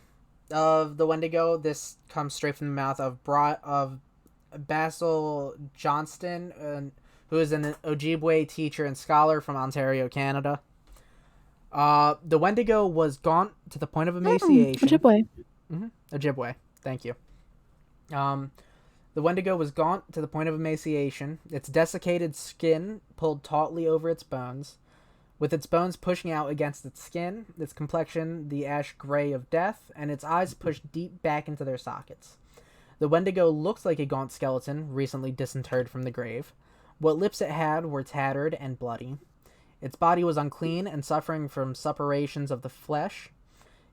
Speaker 2: of the Wendigo. This comes straight from the mouth of Basil Johnston, who is an Ojibwe teacher and scholar from Ontario, Canada. The Wendigo was gaunt to the point of emaciation.
Speaker 3: Ojibwe.
Speaker 2: Ojibwe. Thank you. The Wendigo was gaunt to the point of emaciation, its desiccated skin pulled tautly over its bones, with its bones pushing out against its skin, its complexion the ash gray of death, and its eyes pushed deep back into their sockets. The Wendigo looked like a gaunt skeleton, recently disinterred from the grave. What lips it had were tattered and bloody. Its body was unclean and suffering from suppurations of the flesh,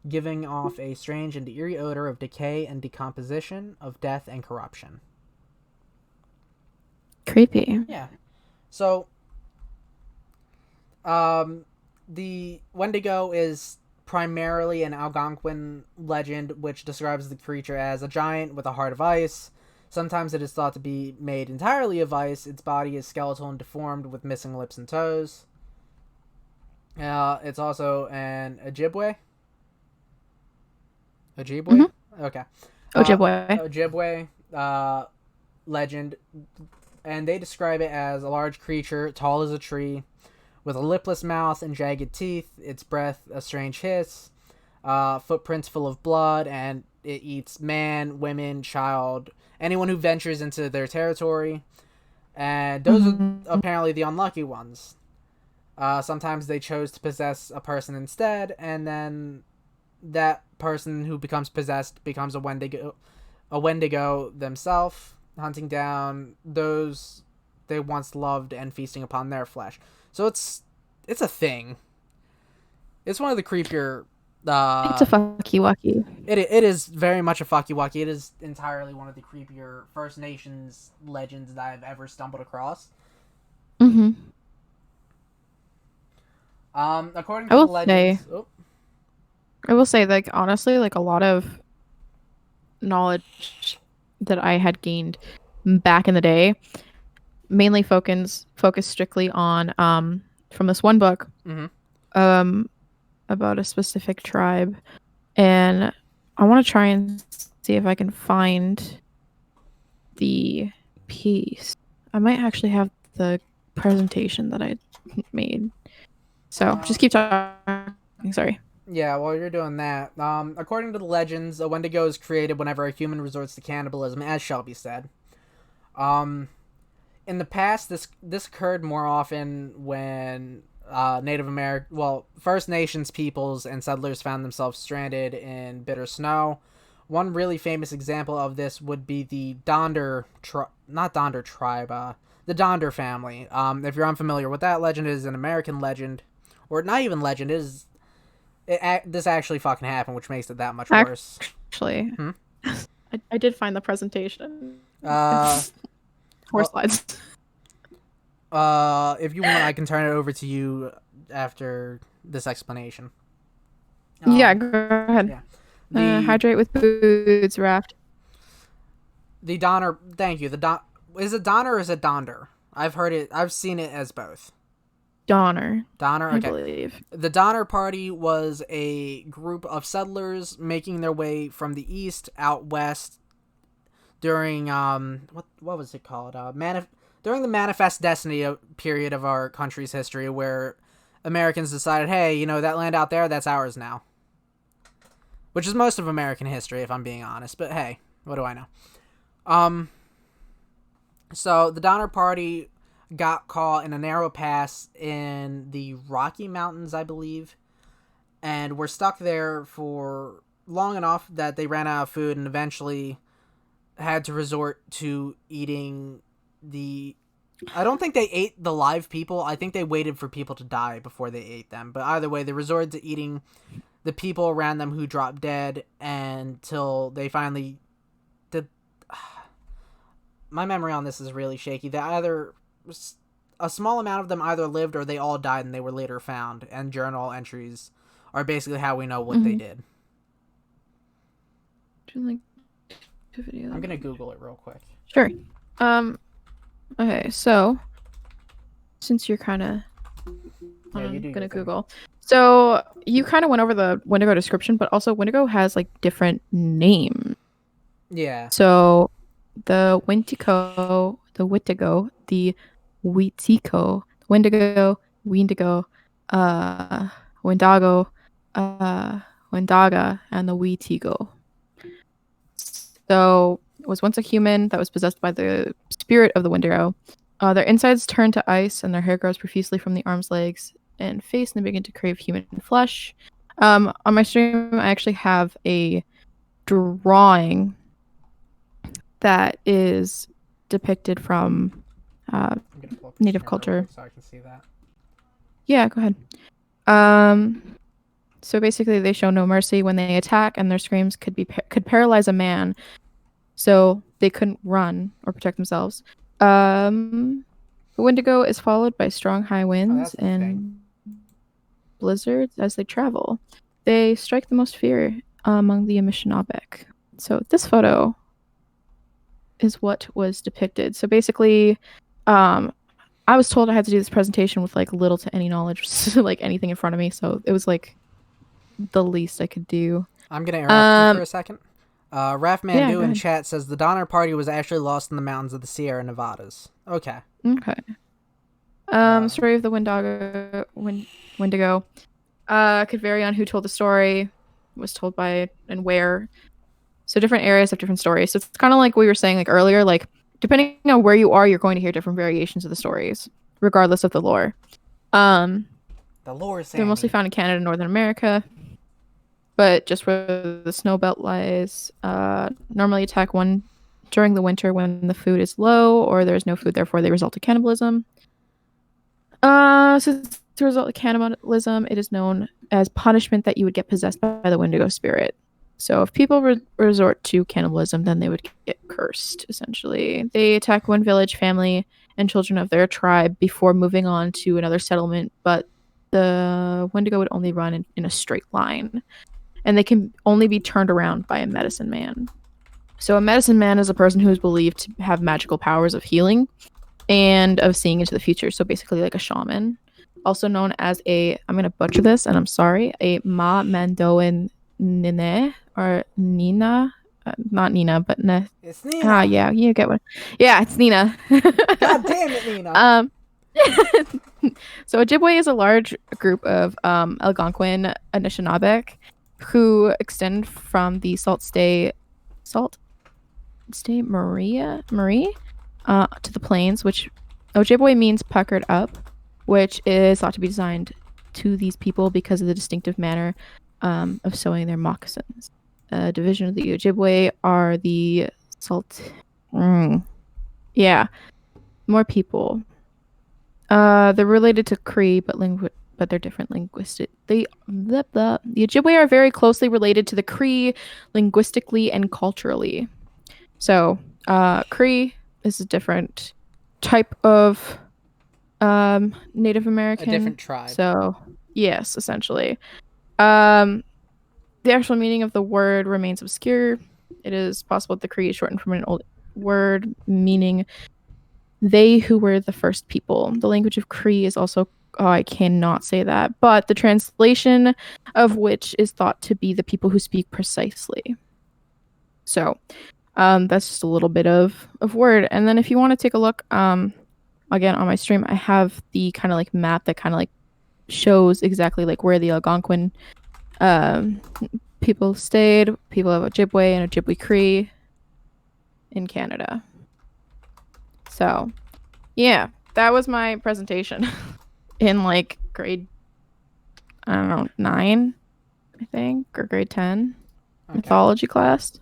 Speaker 2: giving off a strange and eerie odor of decay and decomposition, of death and corruption.
Speaker 3: Creepy.
Speaker 2: Yeah. So, the Wendigo is primarily an Algonquin legend, which describes the creature as a giant with a heart of ice. Sometimes it is thought to be made entirely of ice. Its body is skeletal and deformed, with missing lips and toes. It's also an Ojibwe. Ojibwe? Okay.
Speaker 3: Ojibwe.
Speaker 2: Ojibwe legend. And they describe it as a large creature, tall as a tree, with a lipless mouth and jagged teeth, its breath a strange hiss, footprints full of blood, and it eats man, women, child, anyone who ventures into their territory. And those are apparently the unlucky ones. Sometimes they chose to possess a person instead, and then that person who becomes possessed becomes a Wendigo themselves, hunting down those they once loved and feasting upon their flesh. So it's a thing. It's one of the creepier.
Speaker 3: It's a fucky-wucky.
Speaker 2: It is very much a fucky-wucky. It is entirely one of the creepier First Nations legends that I've ever stumbled across. According to the legends,
Speaker 3: I will say, like, honestly, like, a lot of knowledge that I had gained back in the day mainly focused strictly on from this one book about a specific tribe, and I want to try and see if I can find the piece. I might actually have the presentation that I made So just keep talking. Sorry.
Speaker 2: Yeah, while you're doing that, according to the legends, a Wendigo is created whenever a human resorts to cannibalism, as Shelby said. In the past, this occurred more often when First Nations peoples and settlers found themselves stranded in bitter snow. One really famous example of this would be the Donder the Donder family. If you're unfamiliar with that legend, it is an American legend, or not even legend. This actually fucking happened, which makes it that much worse.
Speaker 3: Actually, I did find the presentation.
Speaker 2: Slides. If you want, I can turn it over to you after this explanation.
Speaker 3: Yeah, go ahead. Yeah. Hydrate with boots, raft.
Speaker 2: The Donner. Thank you. Is it Donner or is it Donder? I've seen it as both.
Speaker 3: Donner.
Speaker 2: Okay.
Speaker 3: I believe.
Speaker 2: The Donner Party was a group of settlers making their way from the east out west during what was it called? During the Manifest Destiny period of our country's history, where Americans decided, hey, that land out there, that's ours now. Which is most of American history, if I'm being honest. But hey, what do I know? So the Donner Party got caught in a narrow pass in the Rocky Mountains, I believe, and were stuck there for long enough that they ran out of food and eventually had to resort to eating I don't think they ate the live people. I think they waited for people to die before they ate them. But either way, they resorted to eating the people around them who dropped dead until they finally did. My memory on this is really shaky. A small amount of them either lived or they all died and they were later found. And journal entries are basically how we know what they did.
Speaker 3: I'm
Speaker 2: gonna Google it real quick.
Speaker 3: Sure. Okay, so since you're kind of gonna Google, so you kind of went over the Wendigo description, but also Wendigo has like different names.
Speaker 2: Yeah.
Speaker 3: So the Witigo, the Wittigo, the Wendigo, Wendago, Wendaga, and the Witigo. So it was once a human that was possessed by the spirit of the Wendigo. Their insides turn to ice, and their hair grows profusely from the arms, legs, and face, and they begin to crave human flesh. On my stream, I actually have a drawing that is depicted from native culture.
Speaker 2: So I can see that.
Speaker 3: Yeah, go ahead. So basically, they show no mercy when they attack, and their screams could paralyze a man, so they couldn't run or protect themselves. The Wendigo is followed by strong high winds and blizzards as they travel. They strike the most fear among the Anishinaabe. So this photo is what was depicted. So basically, I was told I had to do this presentation with like little to any knowledge, like anything in front of me. So it was like the least I could do.
Speaker 2: I'm gonna interrupt you for a second. Raf Mandu in chat says the Donner Party was actually lost in the mountains of the Sierra Nevadas. Okay.
Speaker 3: Story of the Wendigo. Could vary on who told the story, was told by, and where. So different areas have different stories. So it's kind of like we were saying like earlier, like depending on where you are, you're going to hear different variations of the stories, regardless of the lore.
Speaker 2: The lore is
Speaker 3: they're mostly found in Canada and Northern America, but just where the snow belt lies. Normally attack one during the winter when the food is low or there's no food, therefore they result in cannibalism. So to result in cannibalism, it is known as punishment that you would get possessed by the Wendigo spirit. So if people resort to cannibalism, then they would get cursed, essentially. They attack one village, family, and children of their tribe before moving on to another settlement, but the Wendigo would only run in a straight line. And they can only be turned around by a medicine man. So a medicine man is a person who is believed to have magical powers of healing and of seeing into the future. So basically like a shaman. Also known as I'm going to butcher this, and I'm sorry, a Ma Mandoan Nine, or Nina. Not Nina, but
Speaker 2: It's Nina.
Speaker 3: yeah, you get one. Yeah, it's Nina.
Speaker 2: God damn it, Nina.
Speaker 3: So Ojibwe is a large group of Algonquin Anishinaabeg who extend from the Salt Ste. Marie to the plains, which Ojibwe means puckered up, which is thought to be designed to these people because of the distinctive manner of sewing their moccasins. A division of the Ojibwe are the Salt. Yeah, more people. They're related to Cree, but they're different linguistic. The Ojibwe are very closely related to the Cree linguistically and culturally. So, Cree is a different type of Native American.
Speaker 2: A different tribe.
Speaker 3: So, yes, essentially. The actual meaning of the word remains obscure. It is possible that the Cree is shortened from an old word meaning they who were the first people. The language of Cree is also, oh, I cannot say that, but the translation of which is thought to be the people who speak precisely. So, that's just a little bit of word. And then if you want to take a look, again on my stream, I have the kind of like map that kind of like shows exactly like where the Algonquin people stayed, people of Ojibwe and Ojibwe Cree in Canada. So, yeah, that was my presentation in like grade, I don't know, 9, I think, or grade 10,
Speaker 2: Okay.
Speaker 3: mythology class.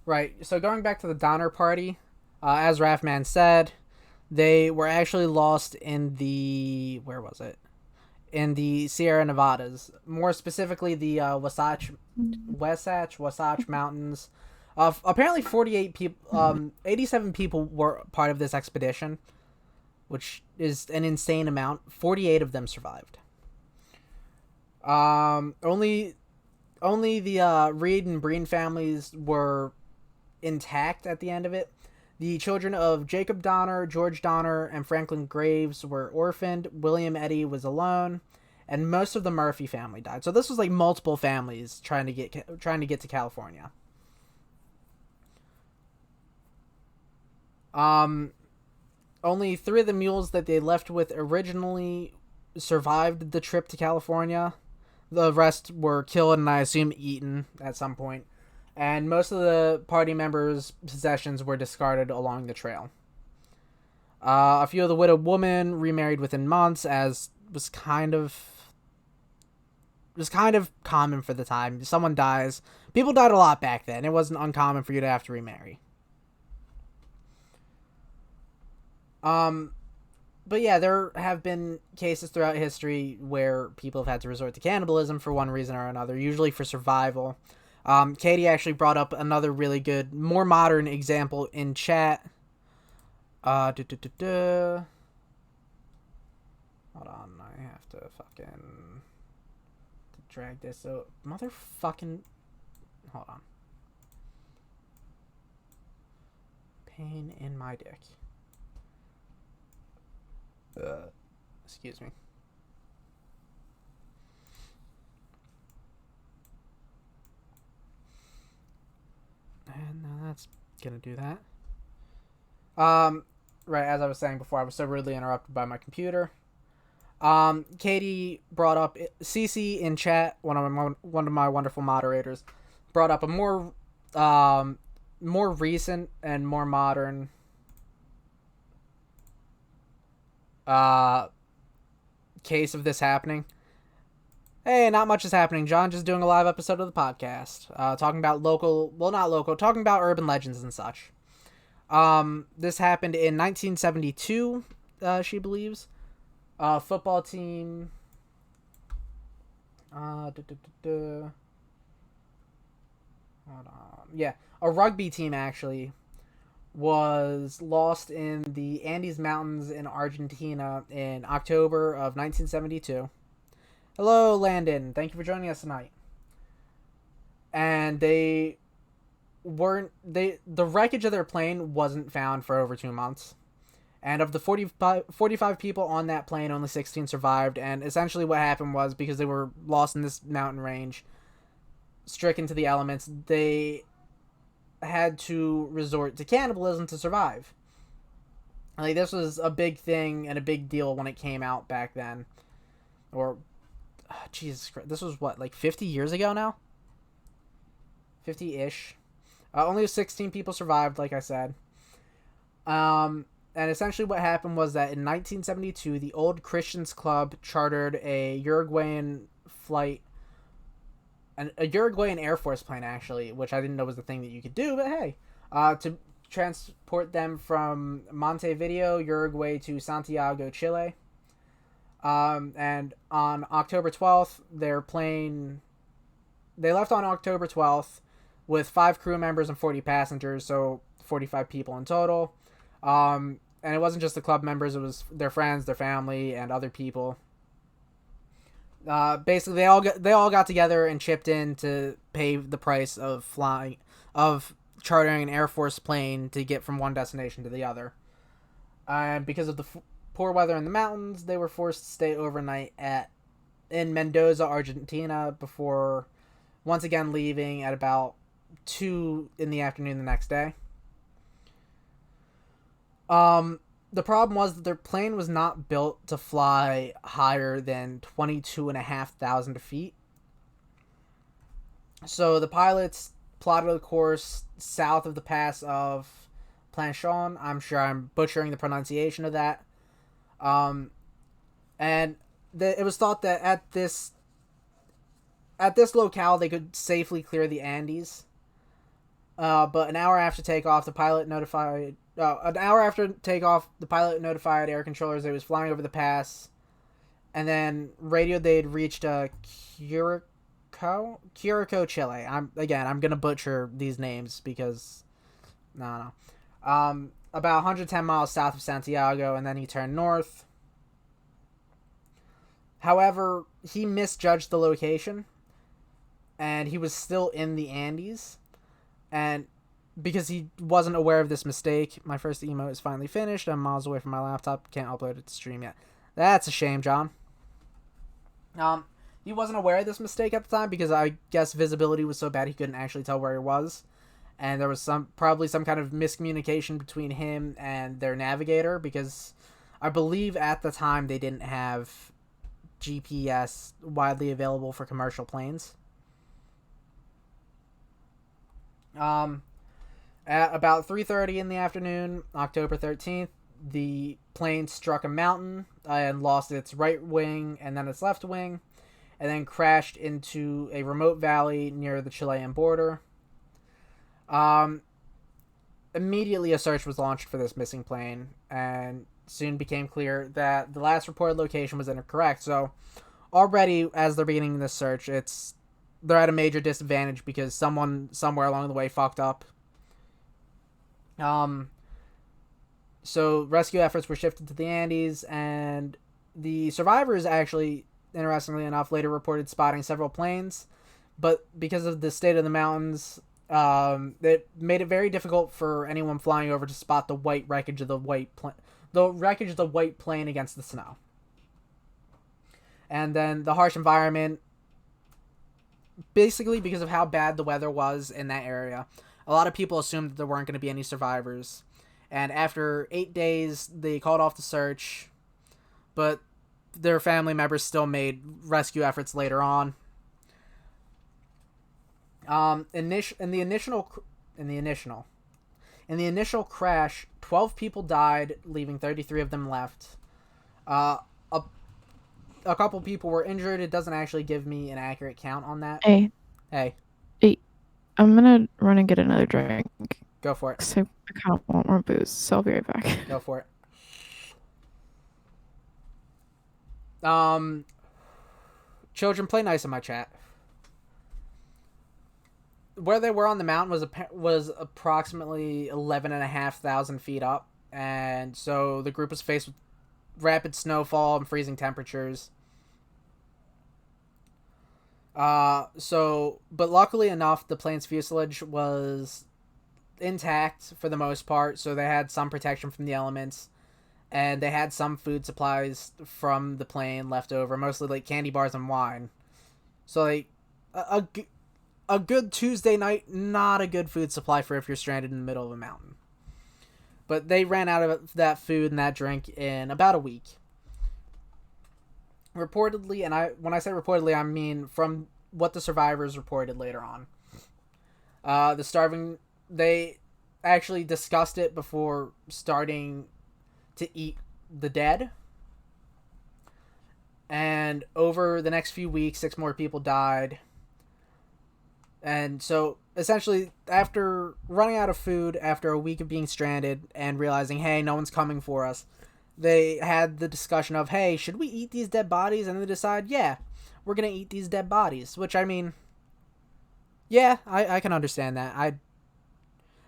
Speaker 2: Right. So going back to the Donner Party, as Raffman said, they were actually lost in the, where was it? In the Sierra Nevadas, more specifically the Wasatch Mountains. Apparently 48 people, 87 people were part of this expedition, which is an insane amount. 48 of them survived. Only the Reed and Breen families were intact at the end of it. The children of Jacob Donner, George Donner, and Franklin Graves were orphaned. William Eddy was alone, and most of the Murphy family died. So this was like multiple families trying to get to California. Only 3 of the mules that they left with originally survived the trip to California. The rest were killed and I assume eaten at some point. And most of the party members' possessions were discarded along the trail. A few of the widowed women remarried within months, as was kind of common for the time. Someone dies. People died a lot back then. It wasn't uncommon for you to have to remarry. But yeah, there have been cases throughout history where people have had to resort to cannibalism for one reason or another, usually for survival. Katie actually brought up another really good, more modern example in chat. Hold on, I have to fucking drag this out. Motherfucking, hold on. Pain in my dick. Excuse me. And that's gonna do that. Right, as I was saying before, I was so rudely interrupted by my computer. Katie brought up Cece in chat, one of my wonderful moderators, brought up a more recent and more modern case of this happening. Hey, not much is happening. John just doing a live episode of the podcast, talking about talking about urban legends and such. This happened in 1972, she believes. Football team. Hold on. Yeah, a rugby team actually was lost in the Andes Mountains in Argentina in October of 1972. Hello, Landon. Thank you for joining us tonight. And the wreckage of their plane wasn't found for over 2 months. And of the 45 people on that plane, only 16 survived. And essentially what happened was, because they were lost in this mountain range, stricken to the elements, they had to resort to cannibalism to survive. Like, this was a big thing and a big deal when it came out back then. Or, Jesus Christ, this was what, like 50 years ago now? 50-ish. Only 16 people survived, like I said. And essentially what happened was that in 1972, the Old Christians Club chartered a Uruguayan flight, a Uruguayan Air Force plane, actually, which I didn't know was the thing that you could do, but hey, to transport them from Montevideo, Uruguay to Santiago, Chile. And on October 12th, they left on October 12th with 5 crew members and 40 passengers, so 45 people in total. And it wasn't just the club members, it was their friends, their family, and other people. Basically, they all got together and chipped in to pay the price of chartering an Air Force plane to get from one destination to the other. And because of the poor weather in the mountains, they were forced to stay overnight in Mendoza, Argentina, before once again leaving at about 2 in the afternoon the next day. The problem was that their plane was not built to fly higher than 22,500 feet. So the pilots plotted a course south of the pass of Planchon. I'm sure I'm butchering the pronunciation of that. And it was thought that at this locale they could safely clear the Andes. But an hour after takeoff, the pilot notified air controllers that it was flying over the pass, and then radioed they'd reached Curacao, Chile. I'm gonna butcher these names because no. About 110 miles south of Santiago, and then he turned north. However, he misjudged the location, and he was still in the Andes, and because he wasn't aware of this mistake, my first emote is finally finished. I'm miles away from my laptop. Can't upload it to stream yet. That's a shame, John. He wasn't aware of this mistake at the time because I guess visibility was so bad he couldn't actually tell where he was. And there was probably some kind of miscommunication between him and their navigator, because I believe at the time they didn't have GPS widely available for commercial planes. At about 3:30 in the afternoon, October 13th, the plane struck a mountain and lost its right wing and then its left wing, and then crashed into a remote valley near the Chilean border. Immediately a search was launched for this missing plane, and soon became clear that the last reported location was incorrect. So already, as they're beginning this search, they're at a major disadvantage because someone somewhere along the way fucked up. So rescue efforts were shifted to the Andes, and the survivors actually, interestingly enough, later reported spotting several planes, but because of the state of the mountains, it made it very difficult for anyone flying over to spot the white wreckage of the white plane against the snow. And then the harsh environment, basically because of how bad the weather was in that area, a lot of people assumed that there weren't going to be any survivors. And after 8 days, they called off the search, but their family members still made rescue efforts later on. In the initial crash, 12 people died, leaving 33 of them left. A couple people were injured. It doesn't actually give me an accurate count on that.
Speaker 3: Hey. I'm gonna run and get another drink.
Speaker 2: Go for it.
Speaker 3: So I kind of want more booze, so I'll be right back.
Speaker 2: Go for it. Children, play nice in my chat. Where they were on the mountain was approximately 11,500 feet up, and so the group was faced with rapid snowfall and freezing temperatures. But luckily enough, the plane's fuselage was intact for the most part, so they had some protection from the elements, and they had some food supplies from the plane left over, mostly like candy bars and wine. So like a good Tuesday night, not a good food supply for if you're stranded in the middle of a mountain. But they ran out of that food and that drink in about a week. Reportedly, and when I say reportedly, I mean from what the survivors reported later on. They actually discussed it before starting to eat the dead. And over the next few weeks, 6 more people died. And so, essentially, after running out of food, after a week of being stranded, and realizing, hey, no one's coming for us, they had the discussion of, hey, should we eat these dead bodies? And they decide, yeah, we're going to eat these dead bodies. Which, I mean, yeah, I can understand that.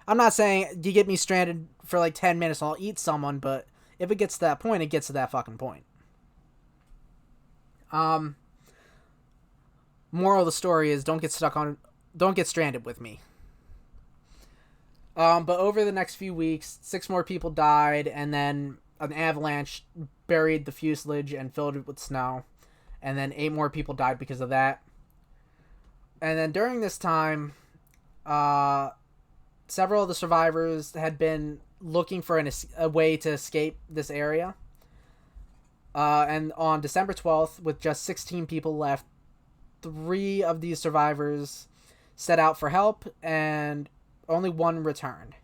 Speaker 2: I'm not saying you get me stranded for like 10 minutes and I'll eat someone, but if it gets to that point, it gets to that fucking point. Moral of the story is don't get stranded with me. But over the next few weeks, 6 more people died, and then an avalanche buried the fuselage and filled it with snow. And then 8 more people died because of that. And then during this time, several of the survivors had been looking for a way to escape this area. And on December 12th, with just 16 people left, 3 of these survivors set out for help, and only 1 returned.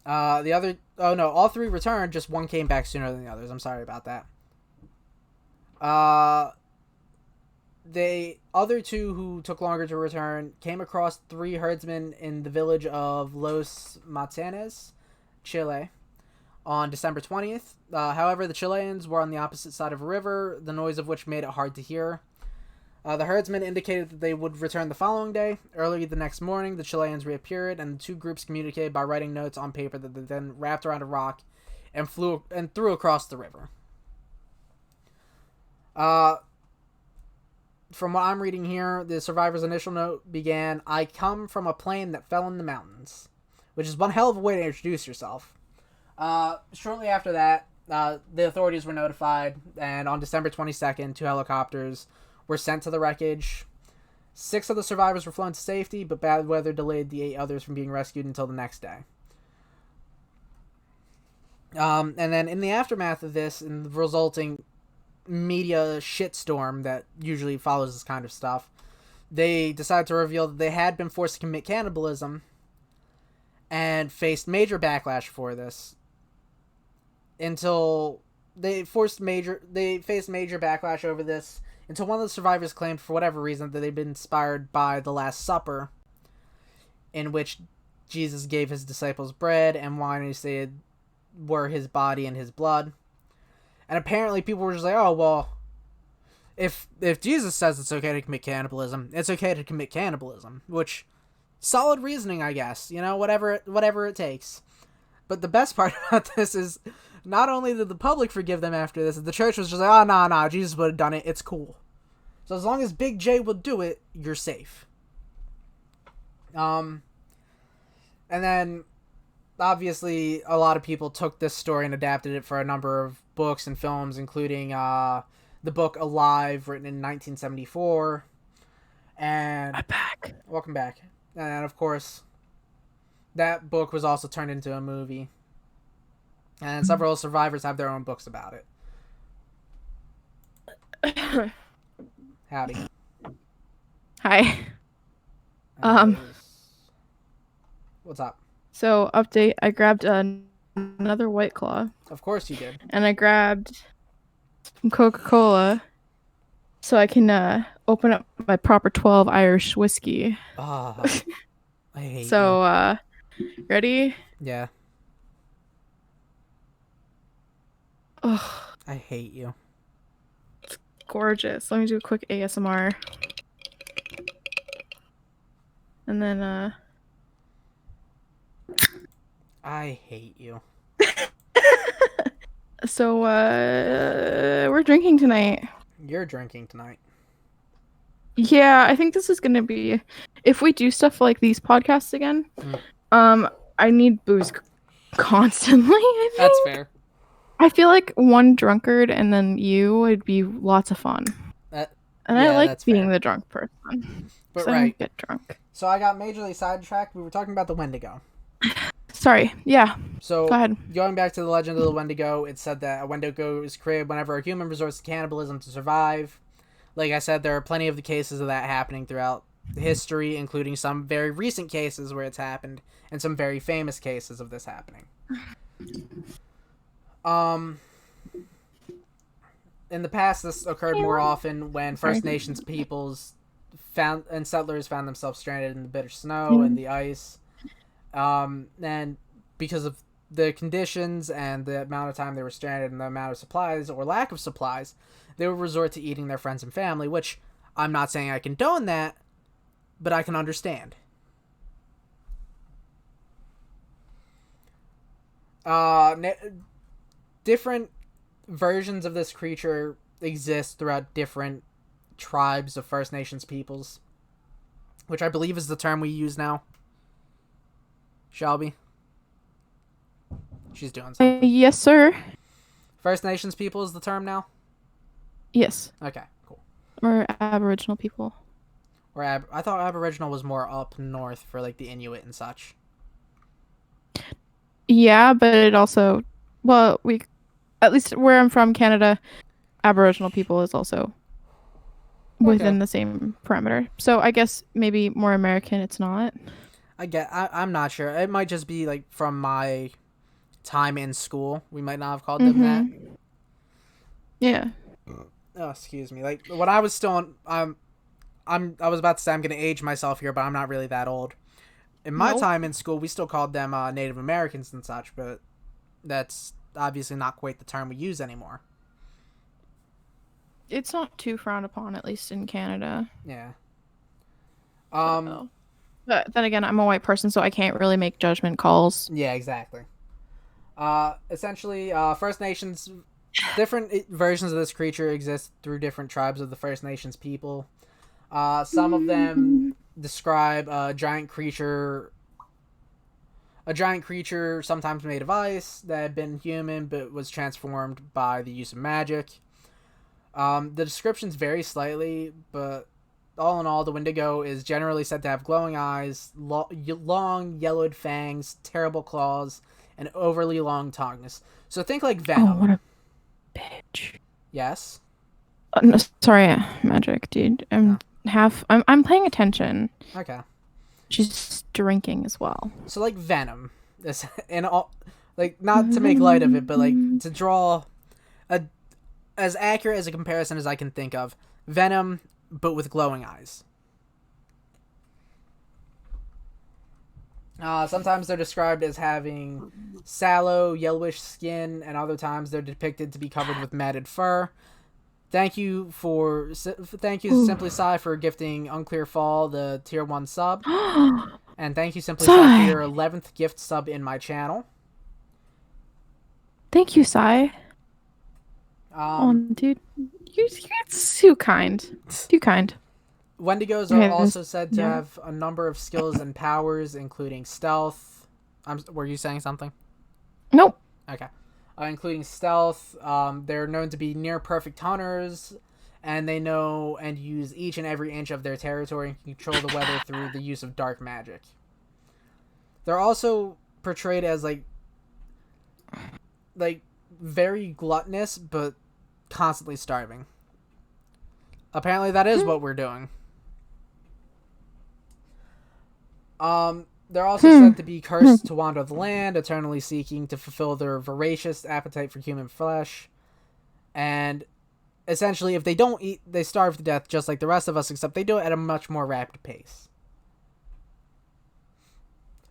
Speaker 2: All 3 returned, just 1 came back sooner than the others. I'm sorry about that. The other 2 who took longer to return came across 3 herdsmen in the village of Los Matanes, Chile, on December 20th. However, the Chileans were on the opposite side of a river, the noise of which made it hard to hear. The herdsmen indicated that they would return the following day. Early the next morning, the Chileans reappeared, and the 2 groups communicated by writing notes on paper that they then wrapped around a rock and threw across the river. From what I'm reading here, the survivor's initial note began, "I come from a plane that fell in the mountains," which is one hell of a way to introduce yourself. Shortly after that, the authorities were notified, and on December 22nd, 2 helicopters were sent to the wreckage. 6 of the survivors were flown to safety, but bad weather delayed the 8 others from being rescued until the next day. And then in the aftermath of this, and the resulting media shitstorm that usually follows this kind of stuff, they decided to reveal that they had been forced to commit cannibalism and faced major backlash for this until they faced major backlash over this until one of the survivors claimed, for whatever reason, that they'd been inspired by the Last Supper, in which Jesus gave his disciples bread and wine, and he said were his body and his blood. And apparently people were just like, oh, well, if Jesus says it's okay to commit cannibalism, it's okay to commit cannibalism. Which, solid reasoning, I guess. You know, whatever it takes. But the best part about this is, not only did the public forgive them after this, the church was just like, oh, nah, Jesus would have done it, it's cool. So as long as Big J will do it, you're safe. And then, obviously, a lot of people took this story and adapted it for a number of books and films, including the book Alive, written in 1974. And
Speaker 3: I'm back.
Speaker 2: Welcome back. And, of course, that book was also turned into a movie. And several survivors have their own books about it. Howdy.
Speaker 3: Hi.
Speaker 2: What's up?
Speaker 3: So, update, I grabbed another White Claw.
Speaker 2: Of course you did.
Speaker 3: And I grabbed some Coca-Cola so I can open up my proper 12 Irish whiskey.
Speaker 2: I hate
Speaker 3: so, ready?
Speaker 2: Yeah.
Speaker 3: Ugh,
Speaker 2: I hate you.
Speaker 3: gorgeous. Let me do a quick ASMR. And then,
Speaker 2: I hate you.
Speaker 3: So, we're drinking tonight.
Speaker 2: You're drinking tonight.
Speaker 3: Yeah, I think this is gonna be... If we do stuff like these podcasts again, I need booze constantly, I think.
Speaker 2: That's fair.
Speaker 3: I feel like one drunkard and then you would be lots of fun. I like being the drunk person.
Speaker 2: But
Speaker 3: so
Speaker 2: right.
Speaker 3: I don't get drunk.
Speaker 2: So I got majorly sidetracked. We were talking about the Wendigo.
Speaker 3: sorry. Yeah.
Speaker 2: So,
Speaker 3: Go ahead.
Speaker 2: going back to the legend of the Wendigo, it said that a Wendigo is created whenever a human resorts to cannibalism to survive. Like I said, there are plenty of the cases of that happening throughout history, including some very recent cases where it's happened, and some very famous cases of this happening. In the past, this occurred more often when First Nations peoples and settlers found themselves stranded in the bitter snow and the ice. And because of the conditions and the amount of time they were stranded and the amount of supplies or lack of supplies, they would resort to eating their friends and family, which I'm not saying I condone that, but I can understand. Different versions of this creature exist throughout different tribes of First Nations peoples, which I believe is the term we use now. Shelby? She's doing something.
Speaker 3: Yes, sir.
Speaker 2: First Nations people is the term now?
Speaker 3: Yes.
Speaker 2: Okay, cool.
Speaker 3: Or Aboriginal people.
Speaker 2: Or I thought Aboriginal was more up north for like the Inuit and such.
Speaker 3: Yeah, but it also, well, at least where I'm from, Canada, Aboriginal people is also within the same parameter. So I guess maybe more American, it's not.
Speaker 2: I'm not sure. It might just be like from my time in school. We might not have called them that.
Speaker 3: Yeah.
Speaker 2: Oh, excuse me. Like when I was still I was about to say I'm going to age myself here, but I'm not really that old. In my time in school, we still called them Native Americans and such, but that's obviously not quite the term we use anymore.
Speaker 3: It's not too frowned upon, at least in Canada.
Speaker 2: Yeah.
Speaker 3: But then again, I'm a white person, so I can't really make judgment calls.
Speaker 2: Yeah, exactly. Essentially, First Nations, different versions of this creature exist through different tribes of the First Nations people. Some of them describe a giant creature sometimes made of ice that had been human but was transformed by the use of magic. The descriptions vary slightly, but all in all, the Wendigo is generally said to have glowing eyes, long yellowed fangs, terrible claws, and overly long tongues. So think like Venom.
Speaker 3: Oh, what a bitch.
Speaker 2: Yes?
Speaker 3: No, sorry, magic, dude. I'm paying attention.
Speaker 2: Okay.
Speaker 3: She's drinking as well.
Speaker 2: So like Venom, and all, like not to make light of it, but like to draw as accurate as a comparison as I can think of, Venom, but with glowing eyes. Sometimes they're described as having sallow, yellowish skin, and other times they're depicted to be covered with matted fur. Thank you, Simply Psy, for gifting UnclearFall the tier 1 sub. And thank you, Simply Psy, for your 11th gift sub in my channel.
Speaker 3: Thank you, Psy. Dude, you're too kind. Too kind.
Speaker 2: Wendigos are also said to have a number of skills and powers, including stealth. Were you saying something?
Speaker 3: Nope.
Speaker 2: Okay. Including stealth. They're known to be near-perfect hunters, and they know and use each and every inch of their territory and can control the weather through the use of dark magic. They're also portrayed as, like very gluttonous, but constantly starving. Apparently that is what we're doing. They're also said to be cursed to wander the land, eternally seeking to fulfill their voracious appetite for human flesh. And essentially, if they don't eat, they starve to death just like the rest of us, except they do it at a much more rapid pace.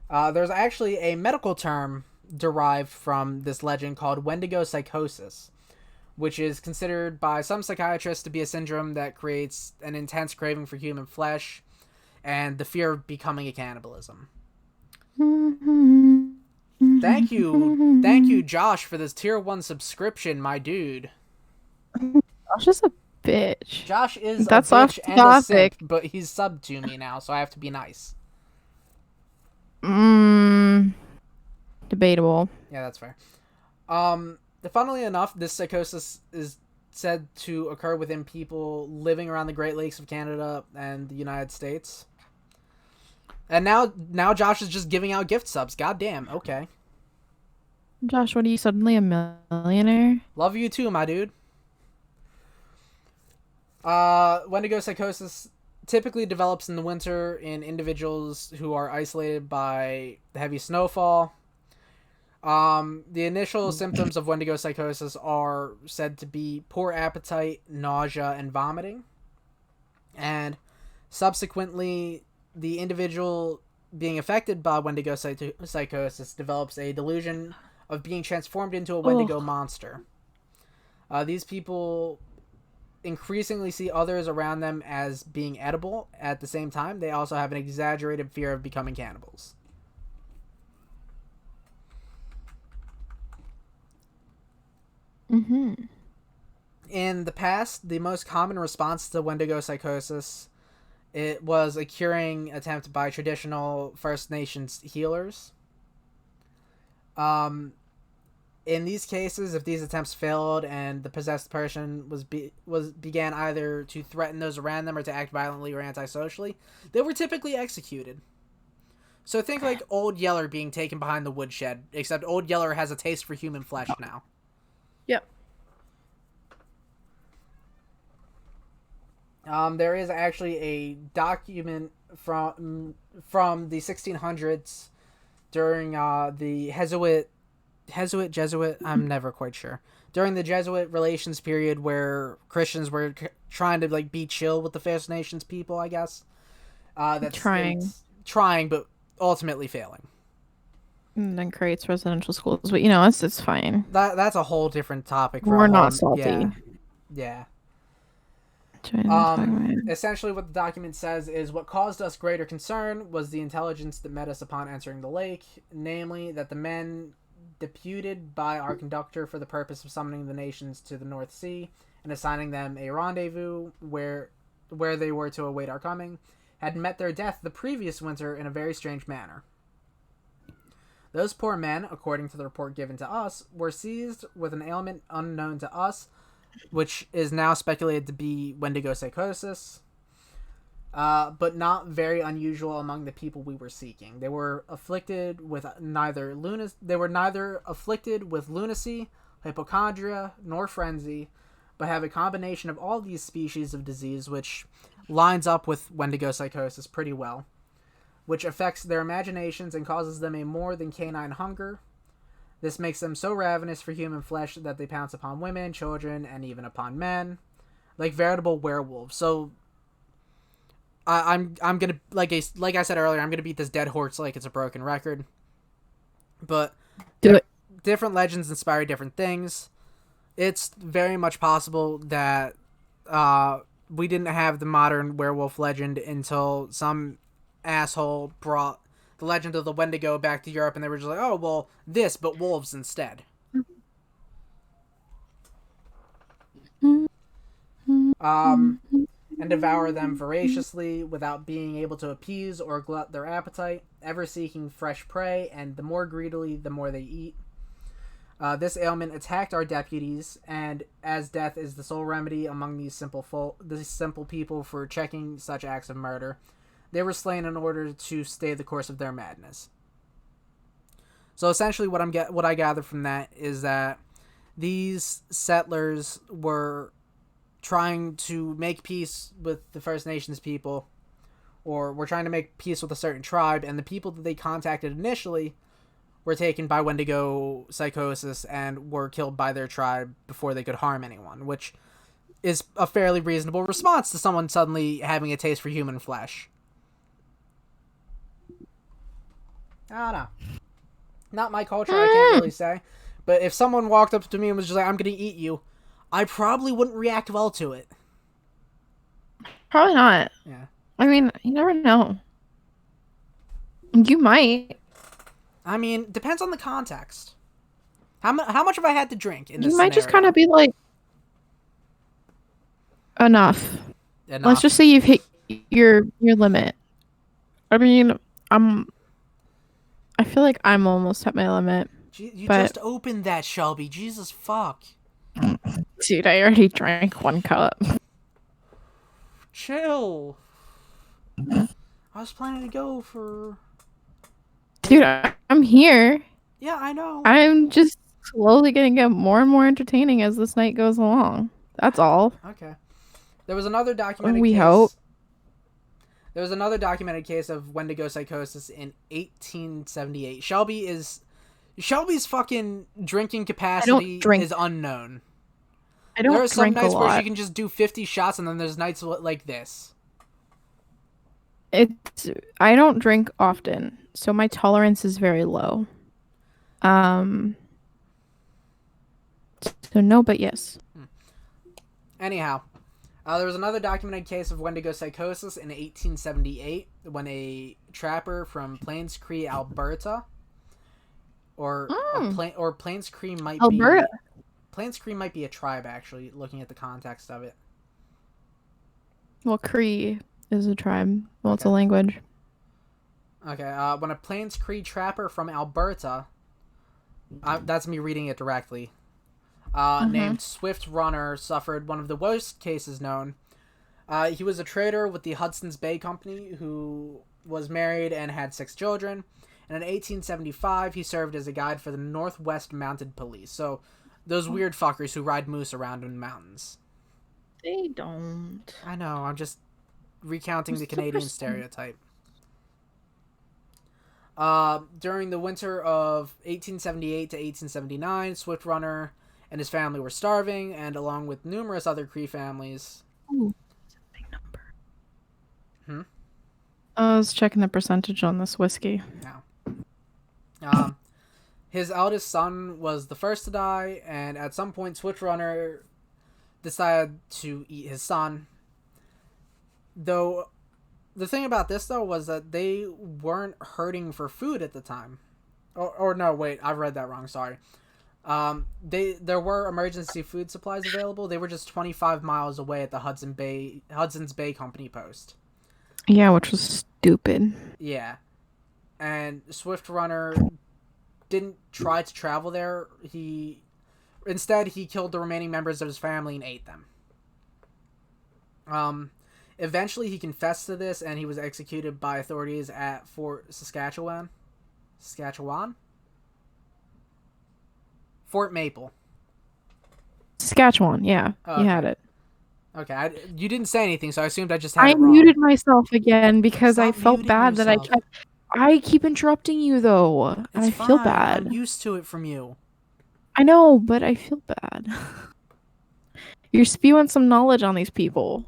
Speaker 2: There's actually a medical term derived from this legend called Wendigo psychosis, which is considered by some psychiatrists to be a syndrome that creates an intense craving for human flesh and the fear of becoming a cannibalism. Thank you, Josh, for this tier 1 subscription, my dude.
Speaker 3: Josh is a bitch.
Speaker 2: Josh is
Speaker 3: That's
Speaker 2: a bitch and a simp,
Speaker 3: topic.
Speaker 2: but he's subbed to me now, so I have to be nice.
Speaker 3: Debatable.
Speaker 2: Yeah, that's fair. Funnily enough, this psychosis is said to occur within people living around the Great Lakes of Canada and the United States. And now Josh is just giving out gift subs. God damn. Okay.
Speaker 3: Josh, what are you suddenly a millionaire?
Speaker 2: Love you too, my dude. Wendigo psychosis typically develops in the winter in individuals who are isolated by heavy snowfall. The initial symptoms of Wendigo psychosis are said to be poor appetite, nausea, and vomiting. And subsequently, the individual being affected by Wendigo psychosis develops a delusion of being transformed into a Wendigo monster. These people increasingly see others around them as being edible. At the same time, they also have an exaggerated fear of becoming cannibals.
Speaker 3: Mm-hmm.
Speaker 2: In the past, the most common response to Wendigo psychosis, it was a curing attempt by traditional First Nations healers. In these cases, if these attempts failed and the possessed person began either to threaten those around them or to act violently or antisocially, they were typically executed. So think like Old Yeller being taken behind the woodshed, except Old Yeller has a taste for human flesh now.
Speaker 3: Yep.
Speaker 2: There is actually a document from the 1600s during the Jesuit, I'm never quite sure. During the Jesuit relations period where Christians were trying to like be chill with the First Nations people, I guess. That's trying, but ultimately failing.
Speaker 3: And then creates residential schools, but it's fine.
Speaker 2: That's a whole different topic.
Speaker 3: We're not salty.
Speaker 2: Yeah.
Speaker 3: Yeah.
Speaker 2: Essentially what the document says is what caused us greater concern was the intelligence that met us upon entering the lake, namely that the men deputed by our conductor for the purpose of summoning the nations to the North Sea and assigning them a rendezvous where they were to await our coming, had met their death the previous winter in a very strange manner. Those poor men, according to the report given to us, were seized with an ailment unknown to us, which is now speculated to be Wendigo psychosis, but not very unusual among the people we were seeking. They were afflicted with neither afflicted with lunacy, hypochondria, nor frenzy, but have a combination of all these species of disease, which lines up with Wendigo psychosis pretty well, which affects their imaginations and causes them a more than canine hunger. This makes them so ravenous for human flesh that they pounce upon women, children, and even upon men, like veritable werewolves. So, I'm gonna like I said earlier, I'm gonna beat this dead horse like it's a broken record. But different legends inspire different things. It's very much possible that we didn't have the modern werewolf legend until some asshole brought the legend of the Wendigo back to Europe, and they were just like, oh, well, this, but wolves instead. And devour them voraciously without being able to appease or glut their appetite, ever seeking fresh prey, and the more greedily, the more they eat. This ailment attacked our deputies, and as death is the sole remedy among these simple people for checking such acts of murder, they were slain in order to stay the course of their madness. So essentially what I gather from that is that these settlers were trying to make peace with the First Nations people, or were trying to make peace with a certain tribe, and the people that they contacted initially were taken by Wendigo psychosis and were killed by their tribe before they could harm anyone, which is a fairly reasonable response to someone suddenly having a taste for human flesh. I don't know. Not my culture, I can't really say. But if someone walked up to me and was just like, I'm going to eat you, I probably wouldn't react well to it.
Speaker 3: Probably not.
Speaker 2: Yeah.
Speaker 3: I mean, you never know. You might.
Speaker 2: I mean, depends on the context. How much have I had to drink in this
Speaker 3: You might
Speaker 2: scenario?
Speaker 3: just kind of be like, enough. Let's just say you've hit your limit. I mean, I feel like I'm almost at my limit.
Speaker 2: You just opened that, Shelby. Jesus fuck.
Speaker 3: Dude, I already drank 1 cup.
Speaker 2: Chill. I was planning to go for.
Speaker 3: Dude, I'm here.
Speaker 2: Yeah, I know.
Speaker 3: I'm just slowly gonna get more and more entertaining as this night goes along. That's all.
Speaker 2: Okay. There was another documented
Speaker 3: We
Speaker 2: case.
Speaker 3: hope.
Speaker 2: There was another documented case of Wendigo psychosis in 1878. Shelby's fucking drinking capacity
Speaker 3: drink.
Speaker 2: is unknown.
Speaker 3: I don't
Speaker 2: There are some
Speaker 3: drink a
Speaker 2: nights where
Speaker 3: lot.
Speaker 2: she can just do 50 shots, and then there's nights like this.
Speaker 3: I don't drink often, so my tolerance is very low. So no, but yes.
Speaker 2: Anyhow, there was another documented case of Wendigo psychosis in 1878 when a trapper from Plains Cree, Alberta, or Plains Cree might
Speaker 3: Alberta.
Speaker 2: be Plains Cree might be a tribe actually. Looking at the context of it.
Speaker 3: Well, Cree is a tribe. Well, it's a
Speaker 2: Okay.
Speaker 3: language.
Speaker 2: Okay, when a Plains Cree trapper from Alberta, that's me reading it directly, named Swift Runner suffered one of the worst cases known. He was a trader with the Hudson's Bay Company who was married and had 6 children. And in 1875, he served as a guide for the Northwest Mounted Police. So, those weird fuckers who ride moose around in the mountains.
Speaker 3: They don't.
Speaker 2: I know, I'm just recounting the Canadian stereotype. During the winter of 1878 to 1879, Swift Runner and his family were starving, and along with numerous other Cree families.
Speaker 3: Ooh, that's a big number. I was checking the percentage on this whiskey.
Speaker 2: His eldest son was the first to die, and at some point, Swift Runner decided to eat his son. Though, the thing about this, though, was that they weren't hurting for food at the time. Or no, wait, I've read that wrong, sorry. There were emergency food supplies available. They were just 25 miles away at the Hudson's Bay Company post.
Speaker 3: Yeah, which was stupid.
Speaker 2: Yeah. And Swift Runner didn't try to travel there. Instead, he killed the remaining members of his family and ate them. Eventually, he confessed to this, and he was executed by authorities at Fort Saskatchewan? Fort Maple.
Speaker 3: Saskatchewan, yeah.
Speaker 2: Okay.
Speaker 3: You had it.
Speaker 2: Okay, you didn't say anything, so I assumed I just had
Speaker 3: I
Speaker 2: it wrong.
Speaker 3: muted myself again because I
Speaker 2: Stop
Speaker 3: felt
Speaker 2: muting
Speaker 3: bad that
Speaker 2: yourself.
Speaker 3: I keep interrupting you though. And
Speaker 2: It's
Speaker 3: I feel
Speaker 2: fine.
Speaker 3: bad.
Speaker 2: I'm used to it from you.
Speaker 3: I know, but I feel bad. You're spewing some knowledge on these people.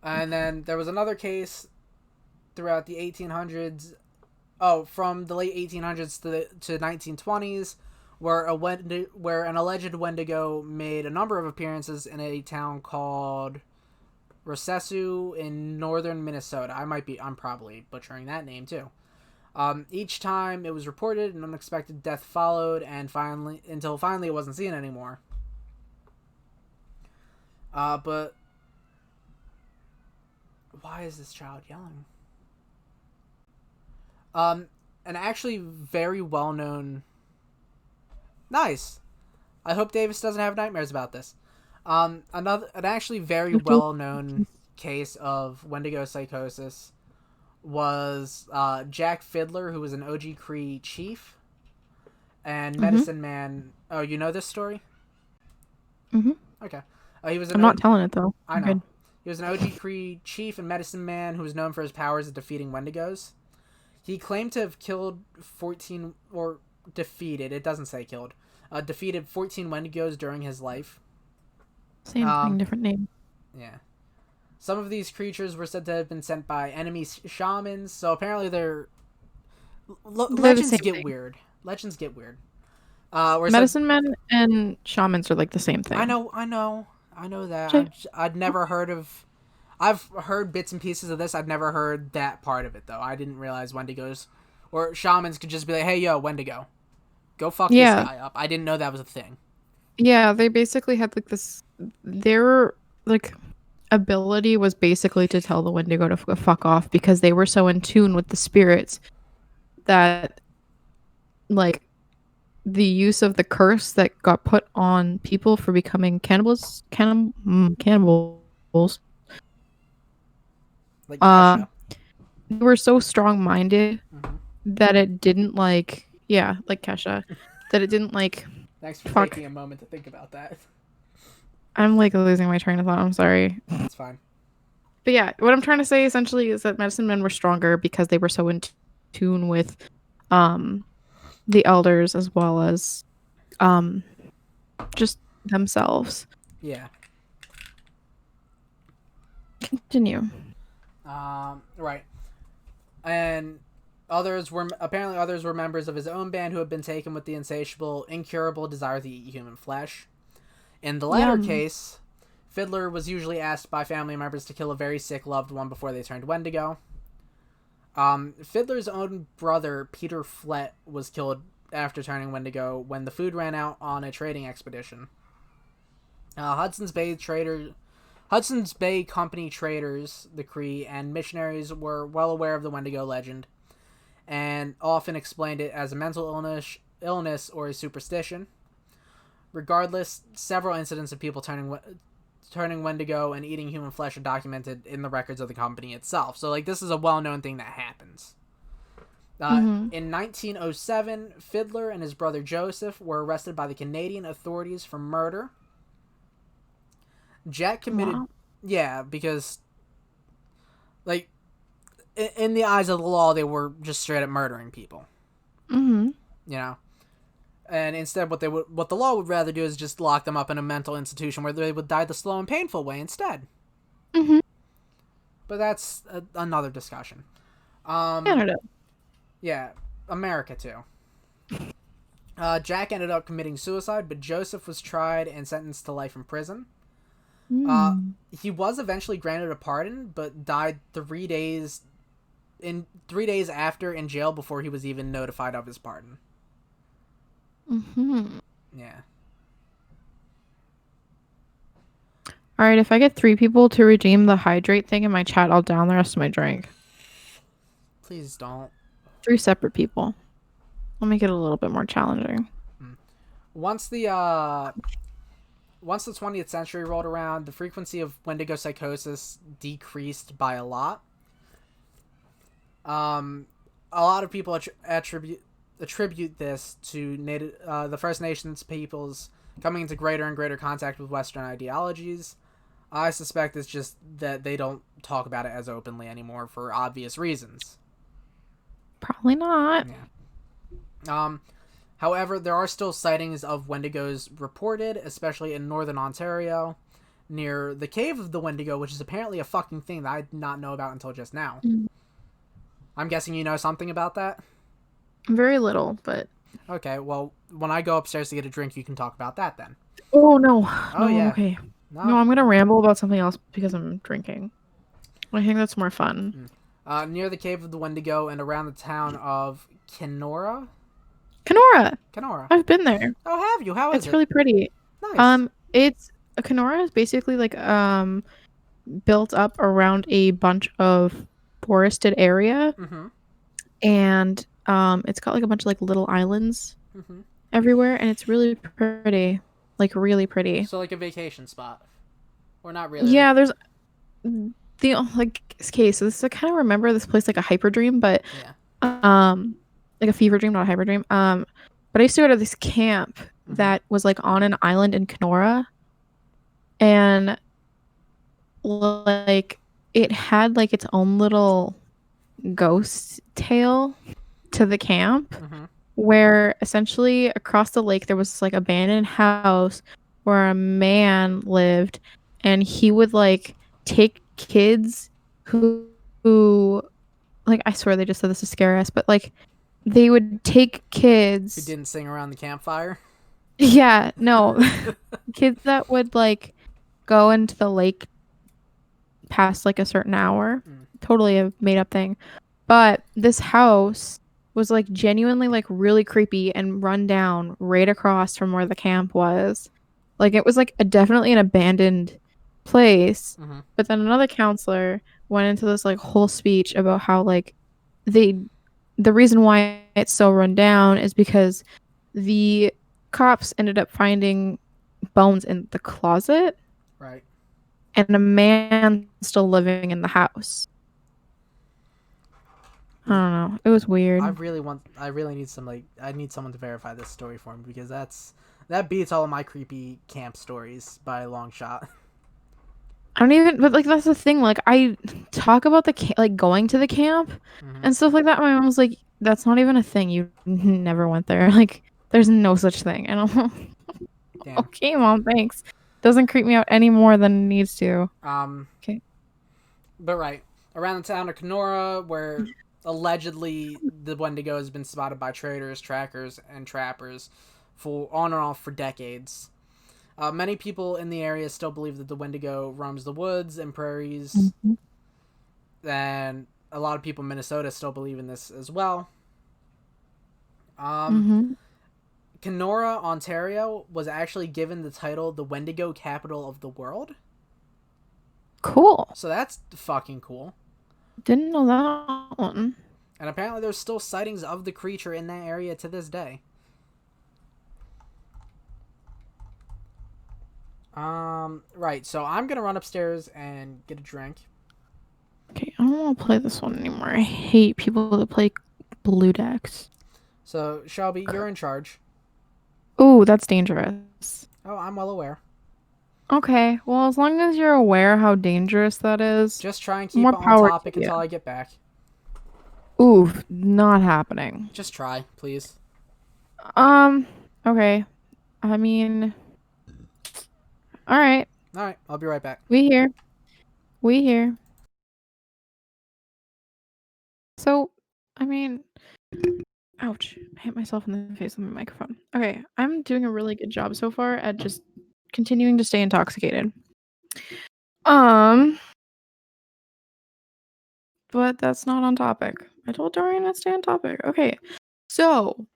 Speaker 2: And then there was another case throughout the 1800s. Oh, from the late 1800s to 1920s, where an alleged Wendigo made a number of appearances in a town called Rosesu in northern Minnesota. I'm probably butchering that name too. Each time it was reported, an unexpected death followed, and finally it wasn't seen anymore. But why is this child yelling? An actually very well-known... Nice! I hope Davis doesn't have nightmares about this. An actually very well-known case of Wendigo psychosis was Jack Fiddler, who was an OG Cree chief, and Medicine Man... Oh, you know this story?
Speaker 3: Mm-hmm.
Speaker 2: Okay. He was
Speaker 3: I'm not telling it though.
Speaker 2: I
Speaker 3: I'm
Speaker 2: know.
Speaker 3: good.
Speaker 2: He was an OG Cree chief and medicine man who was known for his powers at defeating Wendigos. He claimed to have killed 14, or defeated, it doesn't say killed, defeated 14 Wendigos during his life.
Speaker 3: Same thing, different name.
Speaker 2: Yeah. Some of these creatures were said to have been sent by enemy shamans, so apparently they're... legends
Speaker 3: same
Speaker 2: get
Speaker 3: thing.
Speaker 2: weird. Legends get weird.
Speaker 3: Medicine men and shamans are like the same thing.
Speaker 2: I know that.
Speaker 3: Sure.
Speaker 2: I'd never heard of... I've heard bits and pieces of this. I'd never heard that part of it, though. I didn't realize Wendigos or shamans could just be like, hey, yo, Wendigo. Go fuck this guy up. I didn't know that was a thing.
Speaker 3: Yeah, they basically had like this... Their, like, ability was basically to tell the Wendigo to fuck off because they were so in tune with the spirits that, like, the use of the curse that got put on people for becoming cannibals,
Speaker 2: Like Russia.
Speaker 3: they were so strong-minded
Speaker 2: Mhm.
Speaker 3: that it didn't like Kesha, that it didn't like
Speaker 2: Thanks for
Speaker 3: fuck.
Speaker 2: taking a moment to think about that.
Speaker 3: I'm like losing my train of thought. I'm sorry.
Speaker 2: That's fine.
Speaker 3: But yeah, what I'm trying to say essentially is that medicine men were stronger because they were so in tune with the elders as well as just themselves.
Speaker 2: Yeah.
Speaker 3: Continue.
Speaker 2: Right. And others were members of his own band who had been taken with the insatiable, incurable desire to eat human flesh. In the latter case, Fiddler was usually asked by family members to kill a very sick loved one before they turned Wendigo. Fiddler's own brother, Peter Flett, was killed after turning Wendigo when the food ran out on a trading expedition. Hudson's Bay Company traders, the Cree, and missionaries were well aware of the Wendigo legend and often explained it as a mental illness or a superstition. Regardless, several incidents of people turning Wendigo and eating human flesh are documented in the records of the company itself. So, this is a well-known thing that happens. In 1907, Fiddler and his brother Joseph were arrested by the Canadian authorities for murder. Jack committed...
Speaker 3: Wow.
Speaker 2: Yeah, because, in the eyes of the law, they were just straight up murdering people.
Speaker 3: Mm-hmm.
Speaker 2: You know? And instead, what the law would rather do is just lock them up in a mental institution where they would die the slow and painful way instead.
Speaker 3: Mm-hmm.
Speaker 2: But that's another discussion.
Speaker 3: Canada.
Speaker 2: Yeah, America too. Jack ended up committing suicide, but Joseph was tried and sentenced to life in prison. He was eventually granted a pardon, but died 3 days after in jail before he was even notified of his pardon.
Speaker 3: Mm-hmm.
Speaker 2: Yeah.
Speaker 3: All right, if I get 3 people to redeem the hydrate thing in my chat, I'll down the rest of my drink.
Speaker 2: Please don't.
Speaker 3: 3 separate people. I'll make it a little bit more challenging.
Speaker 2: Once the 20th century rolled around, the frequency of Wendigo psychosis decreased by a lot. A lot of people attribute this to the First Nations peoples coming into greater and greater contact with Western ideologies. I suspect it's just that they don't talk about it as openly anymore for obvious reasons.
Speaker 3: Probably not.
Speaker 2: Yeah. However, there are still sightings of Wendigos reported, especially in northern Ontario, near the Cave of the Wendigo, which is apparently a fucking thing that I did not know about until just now. I'm guessing you know something about that?
Speaker 3: Very little, but...
Speaker 2: Okay, well, when I go upstairs to get a drink, you can talk about that then.
Speaker 3: Oh, no.
Speaker 2: Oh, yeah.
Speaker 3: Okay. No, I'm going to ramble about something else because I'm drinking. I think that's more fun.
Speaker 2: Near the Cave of the Wendigo and around the town of Kenora?
Speaker 3: Kenora!
Speaker 2: I've
Speaker 3: been there.
Speaker 2: Oh, have you? How is it?
Speaker 3: It's really pretty.
Speaker 2: Nice.
Speaker 3: Kenora is basically built up around a bunch of forested area.
Speaker 2: Mm-hmm.
Speaker 3: And it's got a bunch of little islands everywhere, and it's really pretty. Really pretty.
Speaker 2: So a vacation spot. Or not really.
Speaker 3: Yeah, there's okay, so this I kind of remember this place like a hyper dream, but a fever dream, not a hyper dream. But I used to go to this camp that was on an island in Kenora, and it had its own little ghost tale to the camp, where essentially across the lake there was this abandoned house where a man lived, and he would take kids who I swear they just said this to scare us, but they would take kids
Speaker 2: who didn't sing around the campfire.
Speaker 3: Yeah, no. Kids that would go into the lake past a certain hour. Totally a made up thing. But this house was genuinely really creepy and run down right across from where the camp was. It was definitely an abandoned place. But then another counselor went into this whole speech about how the reason why it's so run down is because the cops ended up finding bones in the closet.
Speaker 2: Right.
Speaker 3: And a man still living in the house. I don't know. It was weird.
Speaker 2: I really need I need someone to verify this story for me, because that beats all of my creepy camp stories by a long shot.
Speaker 3: I don't even, but like that's the thing. Like I talk about like going to the camp and stuff like that. My mom's like, "That's not even a thing. You never went there. Like, there's no such thing." And I'm
Speaker 2: Damn.
Speaker 3: okay, mom. Thanks. Doesn't creep me out any more than it needs to. Okay.
Speaker 2: But right around the town of Kenora, where allegedly the Wendigo has been spotted by traders, trackers, and trappers, for on and off for decades. Many people in the area still believe that the Wendigo roams the woods and prairies, and a lot of people in Minnesota still believe in this as well. Kenora, Ontario, was actually given the title the Wendigo Capital of the World.
Speaker 3: Cool.
Speaker 2: So that's fucking cool.
Speaker 3: Didn't know that one.
Speaker 2: And apparently there's still sightings of the creature in that area to this day. Right, so I'm gonna run upstairs and get a drink.
Speaker 3: Okay, I don't want to play this one anymore. I hate people that play blue decks.
Speaker 2: So, Shelby, you're in charge.
Speaker 3: Ooh, that's dangerous.
Speaker 2: Oh, I'm well aware.
Speaker 3: Okay, well, as long as you're aware how dangerous that is,
Speaker 2: Just try and keep
Speaker 3: more
Speaker 2: it on
Speaker 3: power
Speaker 2: topic
Speaker 3: to you.
Speaker 2: until I get back.
Speaker 3: Ooh, not happening.
Speaker 2: Just try, please.
Speaker 3: Okay. I mean, all right.
Speaker 2: Alright, I'll be right back.
Speaker 3: We here. So, I mean, ouch. I hit myself in the face with my microphone. Okay, I'm doing a really good job so far at just continuing to stay intoxicated. But that's not on topic. I told Dorian to stay on topic. Okay. So,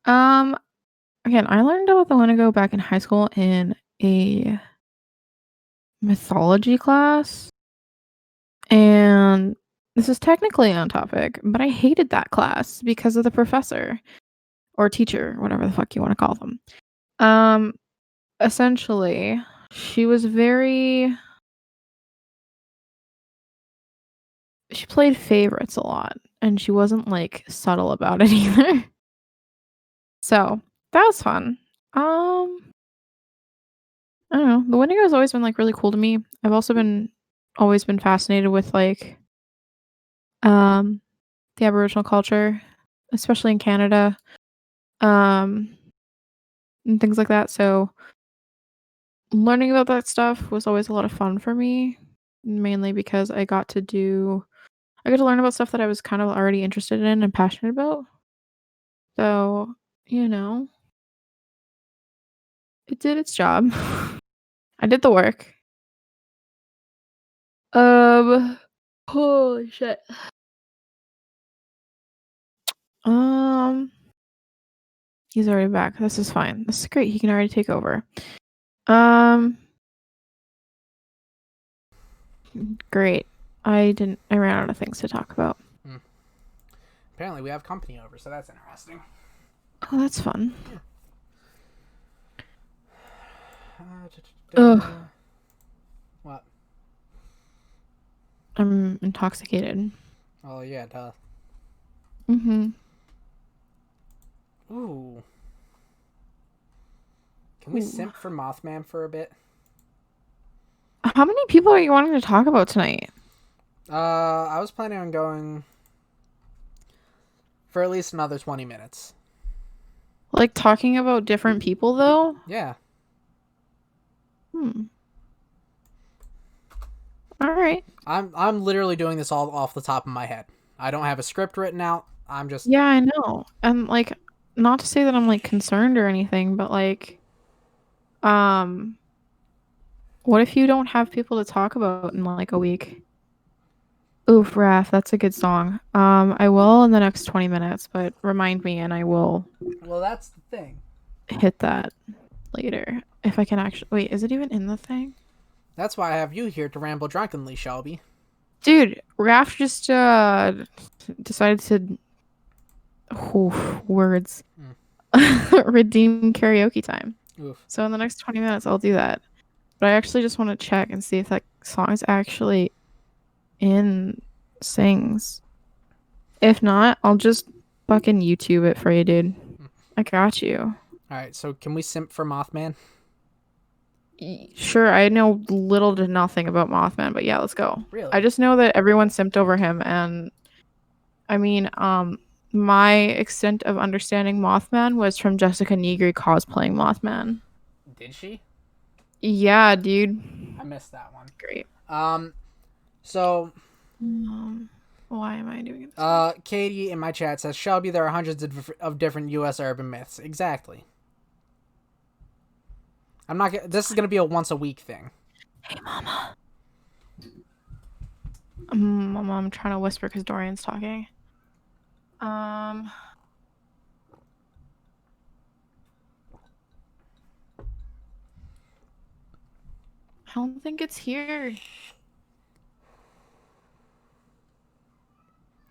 Speaker 3: again, I learned about the Wendigo back in high school in a mythology class. And this is technically on topic, but I hated that class because of the professor or teacher, whatever the fuck you want to call them. Essentially, she was she played favorites a lot, and she wasn't like subtle about it either. So that was fun. I don't know. The Wendigo has always been like really cool to me. I've also always been fascinated with like the Aboriginal culture, especially in Canada, and things like that. So learning about that stuff was always a lot of fun for me, mainly because I got to learn about stuff that I was kind of already interested in and passionate about. So, it did its job. I did the work. Holy shit. He's already back. This is fine. This is great. He can already take over. Great. I ran out of things to talk about.
Speaker 2: Apparently we have company over, so that's interesting.
Speaker 3: Oh, that's fun.
Speaker 2: What?
Speaker 3: I'm intoxicated.
Speaker 2: Oh, yeah, duh. Ooh. Can we simp for Mothman for a bit?
Speaker 3: How many people are you wanting to talk about tonight?
Speaker 2: I was planning on going for at least another 20 minutes.
Speaker 3: Like talking about different people though?
Speaker 2: Yeah.
Speaker 3: All right.
Speaker 2: I'm literally doing this all off the top of my head. I don't have a script written out. I'm just...
Speaker 3: Yeah, I know. And like, not to say that I'm like concerned or anything, but like, what if you don't have people to talk about in like a week? Oof, Raph, that's a good song. I will in the next 20 minutes, but remind me and I will.
Speaker 2: Well, that's the thing.
Speaker 3: Hit that later. If I can actually... Wait, is it even in the thing?
Speaker 2: That's why I have you here to ramble drunkenly, Shelby.
Speaker 3: Dude, Raph just decided to... words. Redeem karaoke time.
Speaker 2: Oof.
Speaker 3: So in the next 20 minutes, I'll do that. But I actually just want to check and see if that song is actually in Sings. If not, I'll just fucking YouTube it for you, dude. I got you.
Speaker 2: Alright, so can we simp for Mothman?
Speaker 3: Sure, I know little to nothing about Mothman, but yeah, let's go.
Speaker 2: Really?
Speaker 3: I just know that everyone simped over him, and I mean, my extent of understanding Mothman was from Jessica Negri cosplaying Mothman.
Speaker 2: Did she?
Speaker 3: Yeah, dude.
Speaker 2: I missed that one.
Speaker 3: Great.
Speaker 2: So
Speaker 3: Why am I doing it?
Speaker 2: Katie in my chat says, Shelby, there are hundreds of different U.S. urban myths. Exactly. I'm not. This is gonna be a once a week thing.
Speaker 3: Hey, Mama. Mama, I'm trying to whisper because Dorian's talking. I don't think it's here.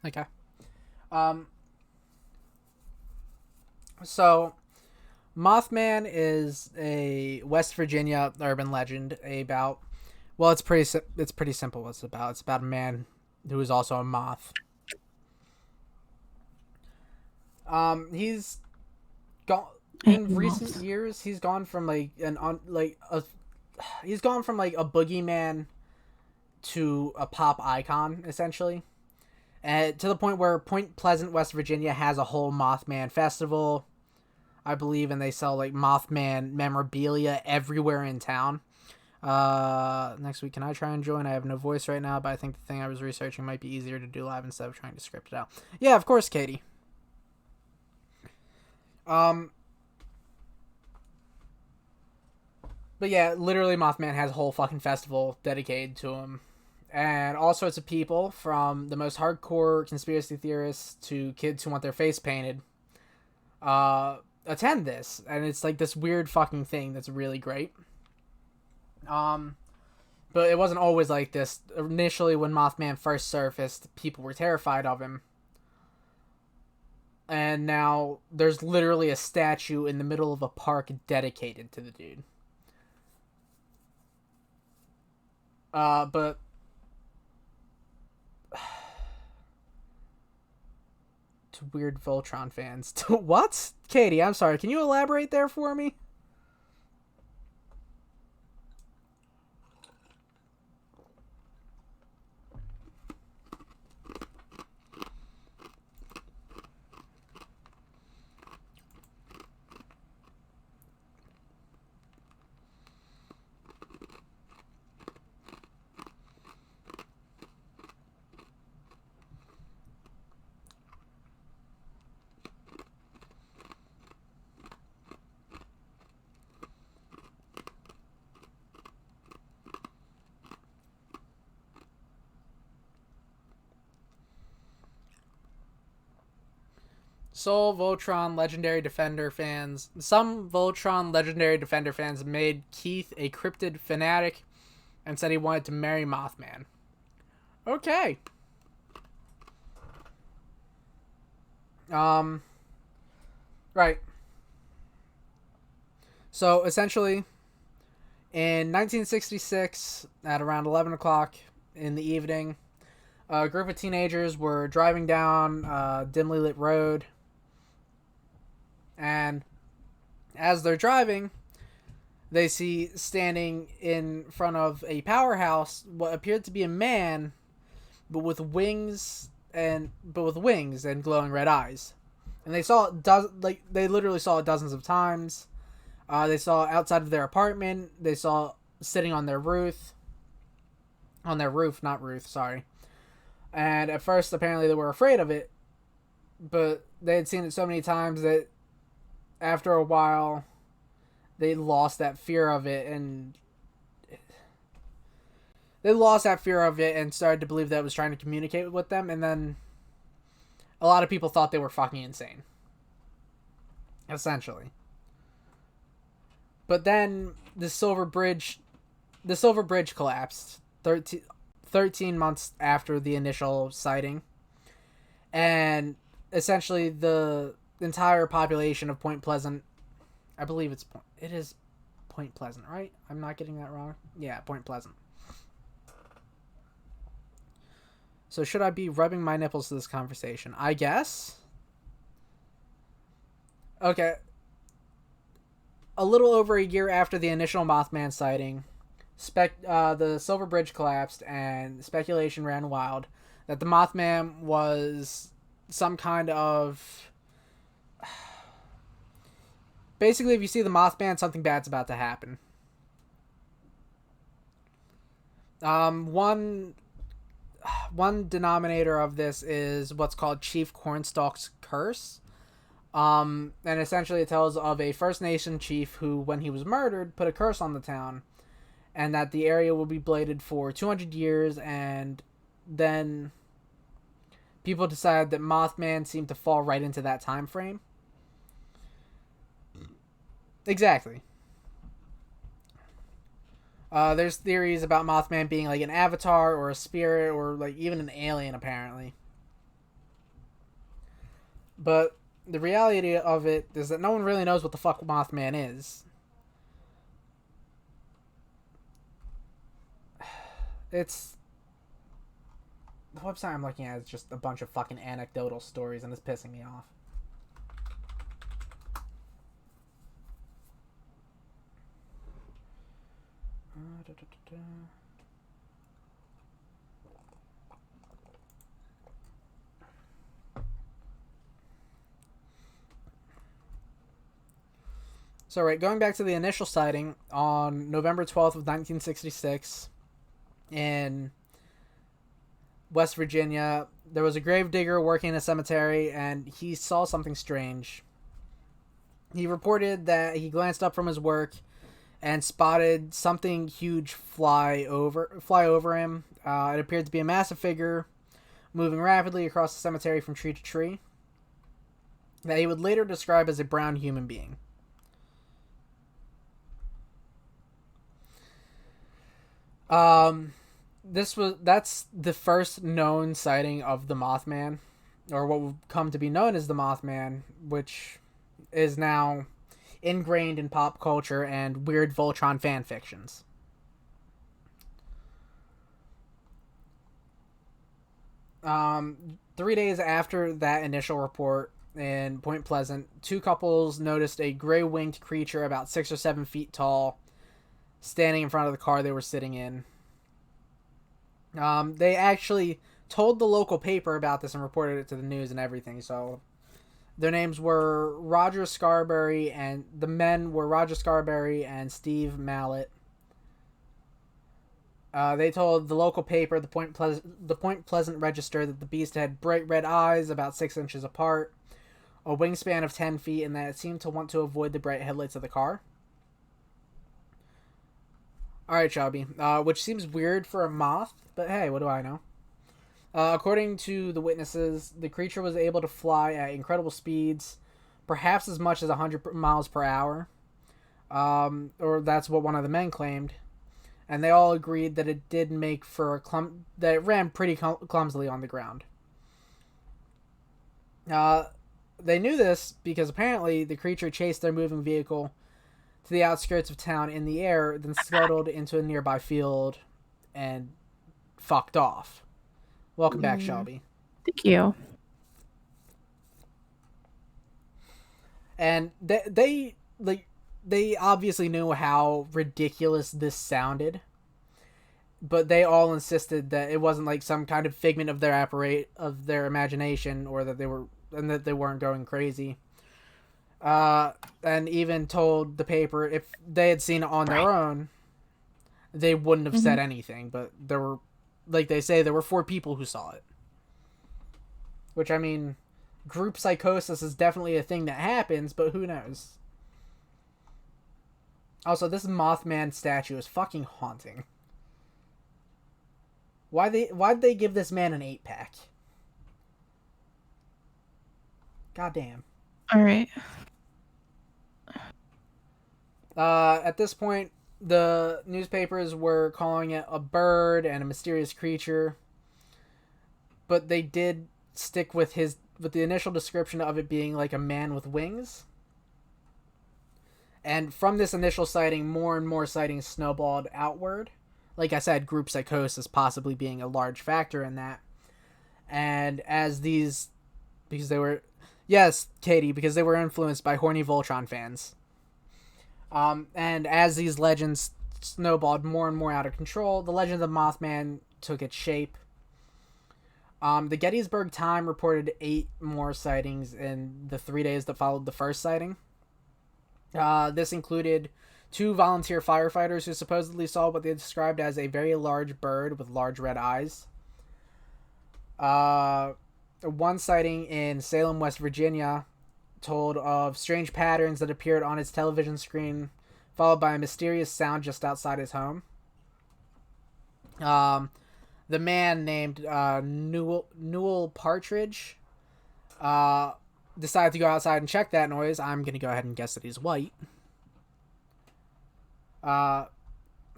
Speaker 2: Okay. So, Mothman is a West Virginia urban legend about. Well, it's pretty simple. What it's about. It's about a man who is also a moth. He's gone in recent years. He's gone from like he's gone from like a boogeyman to a pop icon, essentially. And to the point where Point Pleasant, West Virginia has a whole Mothman festival, I believe, and they sell like Mothman memorabilia everywhere in town. Next week, can I try and join? I have no voice right now, but I think the thing I was researching might be easier to do live instead of trying to script it out. Yeah, of course, Katie. But yeah, literally Mothman has a whole fucking festival dedicated to him. And all sorts of people, from the most hardcore conspiracy theorists to kids who want their face painted, attend this. And it's like this weird fucking thing that's really great. But it wasn't always like this. Initially, when Mothman first surfaced, people were terrified of him. And now there's literally a statue in the middle of a park dedicated to the dude. But to weird Voltron fans. What? Katie, I'm sorry. Can you elaborate there for me? Some Voltron Legendary Defender fans made Keith a cryptid fanatic and said he wanted to marry Mothman. Okay. Right. So, essentially, in 1966, at around 11 o'clock in the evening, a group of teenagers were driving down a dimly lit road. And as they're driving, they see standing in front of a powerhouse what appeared to be a man, but with wings and glowing red eyes. And they saw it they literally saw it dozens of times. They saw it outside of their apartment. They saw it sitting on their roof. On their roof, not roof, sorry. And at first, apparently, they were afraid of it. But they had seen it so many times that after a while, they lost that fear of it. And started to believe that it was trying to communicate with them. And then a lot of people thought they were fucking insane. Essentially. But then the Silver Bridge collapsed 13 months after the initial sighting. And essentially the entire population of Point Pleasant, I believe it is Point Pleasant, right? I'm not getting that wrong. Yeah, Point Pleasant. So should I be rubbing my nipples to this conversation? I guess. Okay. A little over a year after the initial Mothman sighting, the Silver Bridge collapsed, and speculation ran wild that the Mothman was some kind of... Basically, if you see the Mothman, something bad's about to happen. One denominator of this is what's called Chief Cornstalk's curse. And essentially it tells of a First Nation chief who, when he was murdered, put a curse on the town, and that the area will be bladed for 200 years, and then people decided that Mothman seemed to fall right into that time frame. Exactly. There's theories about Mothman being like an avatar or a spirit or like even an alien, apparently. But the reality of it is that no one really knows what the fuck Mothman is. It's... The website I'm looking at is just a bunch of fucking anecdotal stories, and it's pissing me off. So, right, going back to the initial sighting on November 12th of 1966 in West Virginia, there was a gravedigger working in a cemetery, and he saw something strange. He reported that he glanced up from his work and spotted something huge fly over him. It appeared to be a massive figure moving rapidly across the cemetery from tree to tree, that he would later describe as a brown human being. That's the first known sighting of the Mothman, or what would come to be known as the Mothman, which is now ingrained in pop culture and weird Voltron fan fictions. Um, 3 days after that initial report in Point Pleasant, two couples noticed a gray-winged creature about 6 or 7 feet tall standing in front of the car they were sitting in. They actually told the local paper about this and reported it to the news and everything. So their names were Roger Scarberry, and the men were Roger Scarberry and Steve Mallet. They told the local paper, the Point Pleasant Register, that the beast had bright red eyes about 6 inches apart, a wingspan of 10 feet, and that it seemed to want to avoid the bright headlights of the car. Alright, Shelby. Which seems weird for a moth, but hey, what do I know? According to the witnesses, the creature was able to fly at incredible speeds, perhaps as much as 100 miles per hour. Or that's what one of the men claimed. And they all agreed that it did make for that it ran pretty clumsily on the ground. They knew this because apparently the creature chased their moving vehicle to the outskirts of town in the air, then scuttled into a nearby field and fucked off. Welcome back, Shelby.
Speaker 3: Thank you.
Speaker 2: And they obviously knew how ridiculous this sounded, but they all insisted that it wasn't like some kind of figment of their imagination, or that they weren't going crazy. And even told the paper if they had seen it on their own, they wouldn't have said anything. But there were, like they say, there were 4 people who saw it. Which, I mean, group psychosis is definitely a thing that happens, but who knows? Also, this Mothman statue is fucking haunting. Why'd they give this man an 8-pack? Goddamn.
Speaker 3: All right.
Speaker 2: At this point, the newspapers were calling it a bird and a mysterious creature, but they did stick with the initial description of it being like a man with wings. And from this initial sighting, more and more sightings snowballed outward. Like I said, group psychosis possibly being a large factor in that. And because they were, yes, Katie, because they were influenced by horny Voltron fans. And as these legends snowballed more and more out of control, the legend of the Mothman took its shape. The Gettysburg Time reported 8 more sightings in the 3 days that followed the first sighting. This included 2 volunteer firefighters who supposedly saw what they described as a very large bird with large red eyes. One sighting in Salem, West Virginia, told of strange patterns that appeared on his television screen, followed by a mysterious sound just outside his home. The man named Newell Partridge decided to go outside and check that noise. I'm going to go ahead and guess that he's white. Hold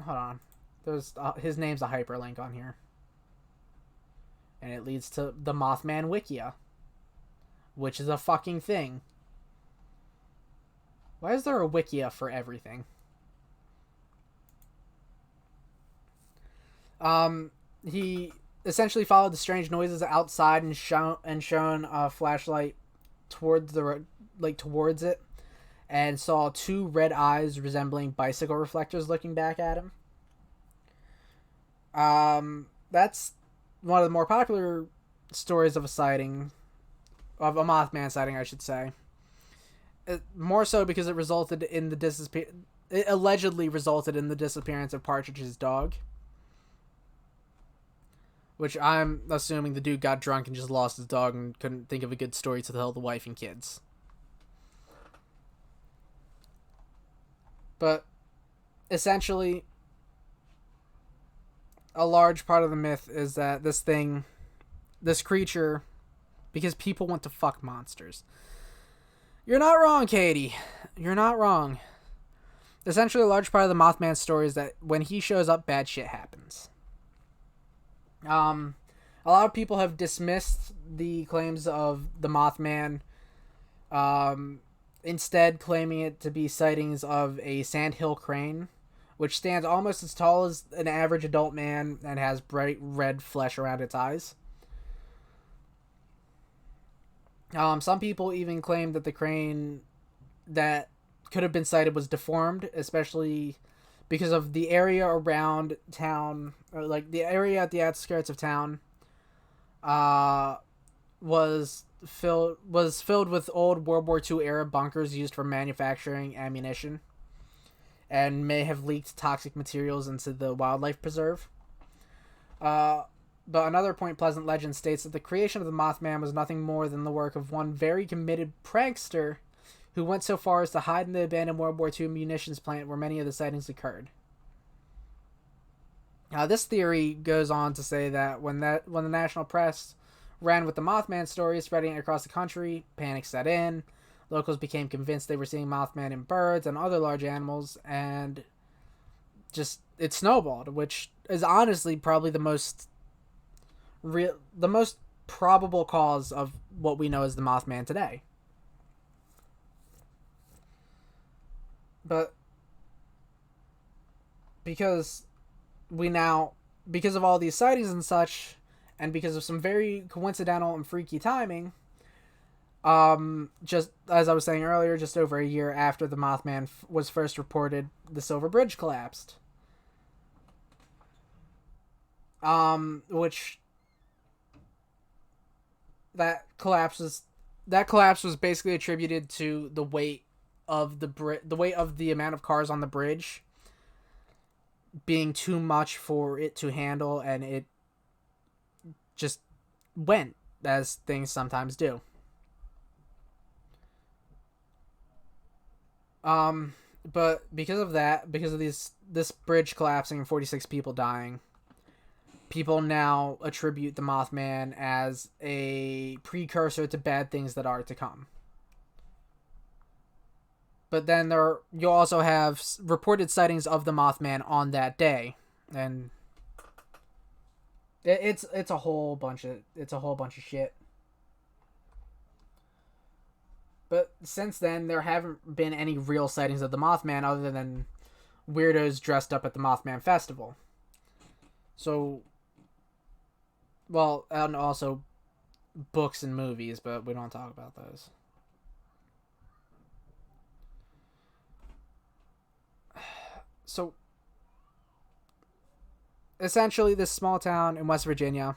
Speaker 2: on. There's his name's a hyperlink on here. And it leads to the Mothman Wikia, which is a fucking thing. Why is there a Wikia for everything? He essentially followed the strange noises outside and shown a flashlight towards towards it, and saw 2 red eyes resembling bicycle reflectors looking back at him. That's one of the more popular stories of a sighting, of a Mothman sighting, I should say. More so because it allegedly resulted in the disappearance of Partridge's dog. Which I'm assuming the dude got drunk and just lost his dog and couldn't think of a good story to tell the wife and kids. But essentially, a large part of the myth is that this creature, because people want to fuck monsters. You're not wrong, Katie. You're not wrong. Essentially, a large part of the Mothman story is that when he shows up, bad shit happens. A lot of people have dismissed the claims of the Mothman, instead claiming it to be sightings of a sandhill crane, which stands almost as tall as an average adult man and has bright red flesh around its eyes. Some people even claim that the crane that could have been sighted was deformed, especially because of the area around town, or like the area at the outskirts of town, was filled with old World War II era bunkers used for manufacturing ammunition, and may have leaked toxic materials into the wildlife preserve. But another Point Pleasant legend states that the creation of the Mothman was nothing more than the work of one very committed prankster who went so far as to hide in the abandoned World War II munitions plant where many of the sightings occurred. This theory goes on to say that when the national press ran with the Mothman story spreading across the country, panic set in. Locals became convinced they were seeing Mothman in birds and other large animals, and just it snowballed, which is honestly probably the most probable cause of what we know as the Mothman today. But because of all these sightings and such, and because of some very coincidental and freaky timing, just as I was saying earlier, just over a year after the Mothman was first reported, the Silver Bridge collapsed. Which that collapse was basically attributed to the weight of the amount of cars on the bridge being too much for it to handle, and it just went, as things sometimes do. But because of this bridge collapsing and 46 people dying, people now attribute the Mothman as a precursor to bad things that are to come. But then you'll also have reported sightings of the Mothman on that day, and it's a whole bunch of shit. But since then, there haven't been any real sightings of the Mothman other than weirdos dressed up at the Mothman Festival. So, well, and also books and movies, but we don't talk about those. So, essentially, this small town in West Virginia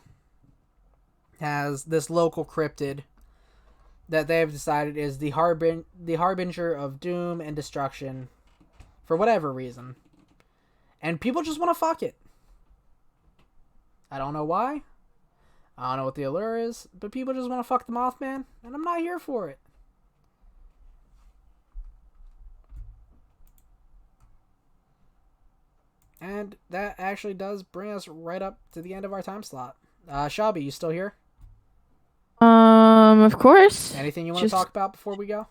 Speaker 2: has this local cryptid that they have decided is the harbinger of doom and destruction for whatever reason. And people just want to fuck it. I don't know why. I don't know what the allure is, but people just want to fuck the Mothman, and I'm not here for it. And that actually does bring us right up to the end of our time slot. Shelby, you still here?
Speaker 3: Of course.
Speaker 2: Anything you want to talk about before we go?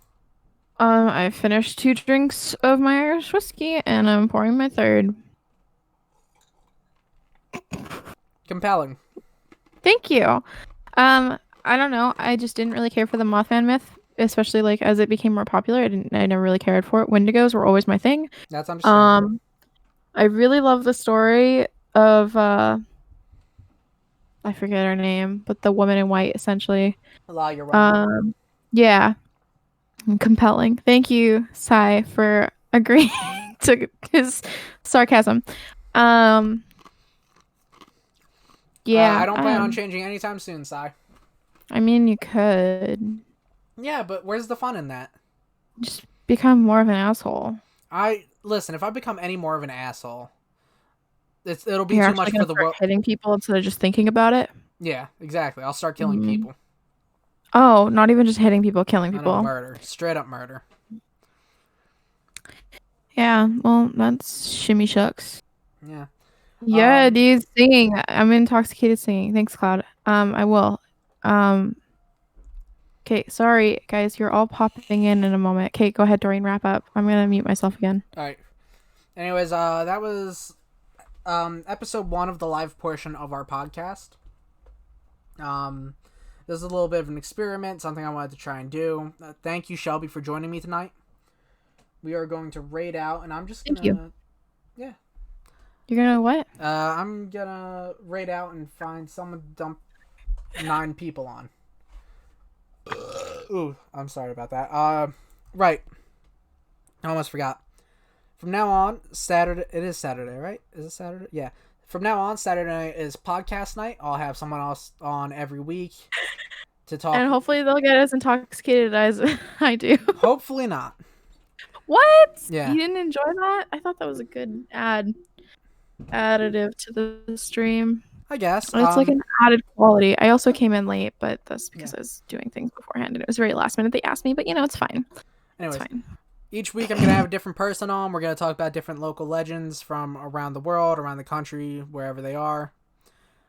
Speaker 3: I finished 2 drinks of my Irish whiskey, and I'm pouring my 3rd.
Speaker 2: Compelling.
Speaker 3: Thank you. I don't know. I just didn't really care for the Mothman myth, especially like as it became more popular. I never really cared for it. Wendigos were always my thing.
Speaker 2: That's understandable.
Speaker 3: I really love the story of I forget her name, but the woman in white, essentially.
Speaker 2: You're welcome.
Speaker 3: Yeah, compelling. Thank you, Sai, for agreeing to his sarcasm. Yeah,
Speaker 2: I don't plan on changing anytime soon, Sai.
Speaker 3: I mean, you could.
Speaker 2: Yeah, but where's the fun in that?
Speaker 3: Just become more of an asshole.
Speaker 2: Listen, if I become any more of an asshole, it'll be too much for the world.
Speaker 3: Hitting people instead of just thinking about it.
Speaker 2: Yeah, exactly. I'll start killing people.
Speaker 3: Oh, not even just hitting people, killing people.
Speaker 2: No, murder. Straight up murder.
Speaker 3: Yeah, well, that's shimmy shucks.
Speaker 2: Yeah.
Speaker 3: Yeah, dude, singing. I'm intoxicated singing. Thanks, Cloud. I will. Okay, sorry, guys. You're all popping in a moment. Okay, go ahead, Doreen, wrap up. I'm going to mute myself again.
Speaker 2: All right. Anyways, that was episode 1 of the live portion of our podcast. This is a little bit of an experiment, something I wanted to try and do. Thank you, Shelby, for joining me tonight. We are going to raid out, and I'm just gonna...
Speaker 3: Thank you.
Speaker 2: Yeah.
Speaker 3: You're gonna what?
Speaker 2: I'm gonna raid out and find someone to dump 9 people on. Ooh, I'm sorry about that. Right. I almost forgot. From now on, Saturday... It is Saturday, right? Is it Saturday? Yeah. From now on, Saturday night is podcast night. I'll have someone else on every week to talk.
Speaker 3: And hopefully they'll get as intoxicated as I do.
Speaker 2: Hopefully not.
Speaker 3: What?
Speaker 2: Yeah.
Speaker 3: You didn't enjoy that? I thought that was a good additive to the stream.
Speaker 2: I guess.
Speaker 3: It's like an added quality. I also came in late, but that's because I was doing things beforehand and it was very last minute. They asked me, but it's fine.
Speaker 2: Anyways,
Speaker 3: it's fine.
Speaker 2: Each week I'm going to have a different person on. We're going to talk about different local legends from around the world, around the country, wherever they are.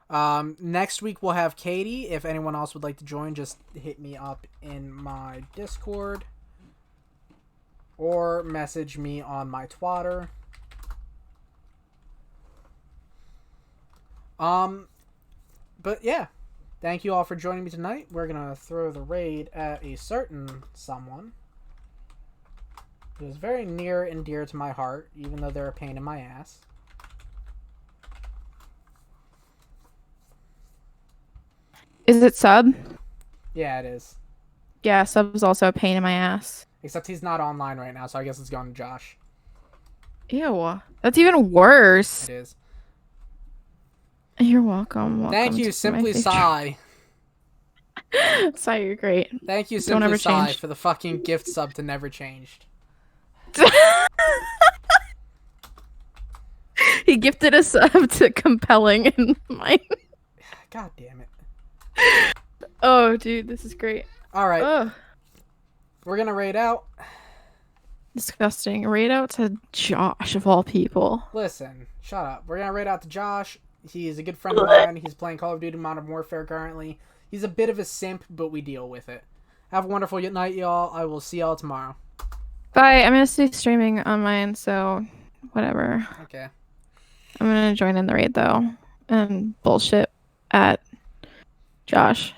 Speaker 2: Next week we'll have Katie. If anyone else would like to join, just hit me up in my Discord or message me on my Twitter. But yeah, thank you all for joining me tonight. We're going to throw the raid at a certain someone. It was very near and dear to my heart, even though they're a pain in my ass.
Speaker 3: Is it Sub?
Speaker 2: Yeah, it is.
Speaker 3: Yeah, Sub is also a pain in my ass.
Speaker 2: Except he's not online right now, so I guess it's going to Josh.
Speaker 3: Ew. That's even worse.
Speaker 2: It is.
Speaker 3: You're welcome.
Speaker 2: Thank you, Simply Sigh.
Speaker 3: Sigh, you're great.
Speaker 2: Thank you, Simply Sigh, for the fucking gift sub to Never Changed.
Speaker 3: He gifted a sub to Compelling in mine.
Speaker 2: God damn it.
Speaker 3: Oh, dude, this is great.
Speaker 2: All right.
Speaker 3: Ugh.
Speaker 2: We're going to raid out.
Speaker 3: Disgusting. Raid out to Josh, of all people.
Speaker 2: Listen, shut up. We're going to raid out to Josh. He's a good friend of mine. He's playing Call of Duty Modern Warfare currently. He's a bit of a simp, but we deal with it. Have a wonderful night, y'all. I will see y'all tomorrow.
Speaker 3: Bye. I'm going to stay streaming on mine, so whatever.
Speaker 2: Okay.
Speaker 3: I'm going to join in the raid, though, and bullshit at Josh.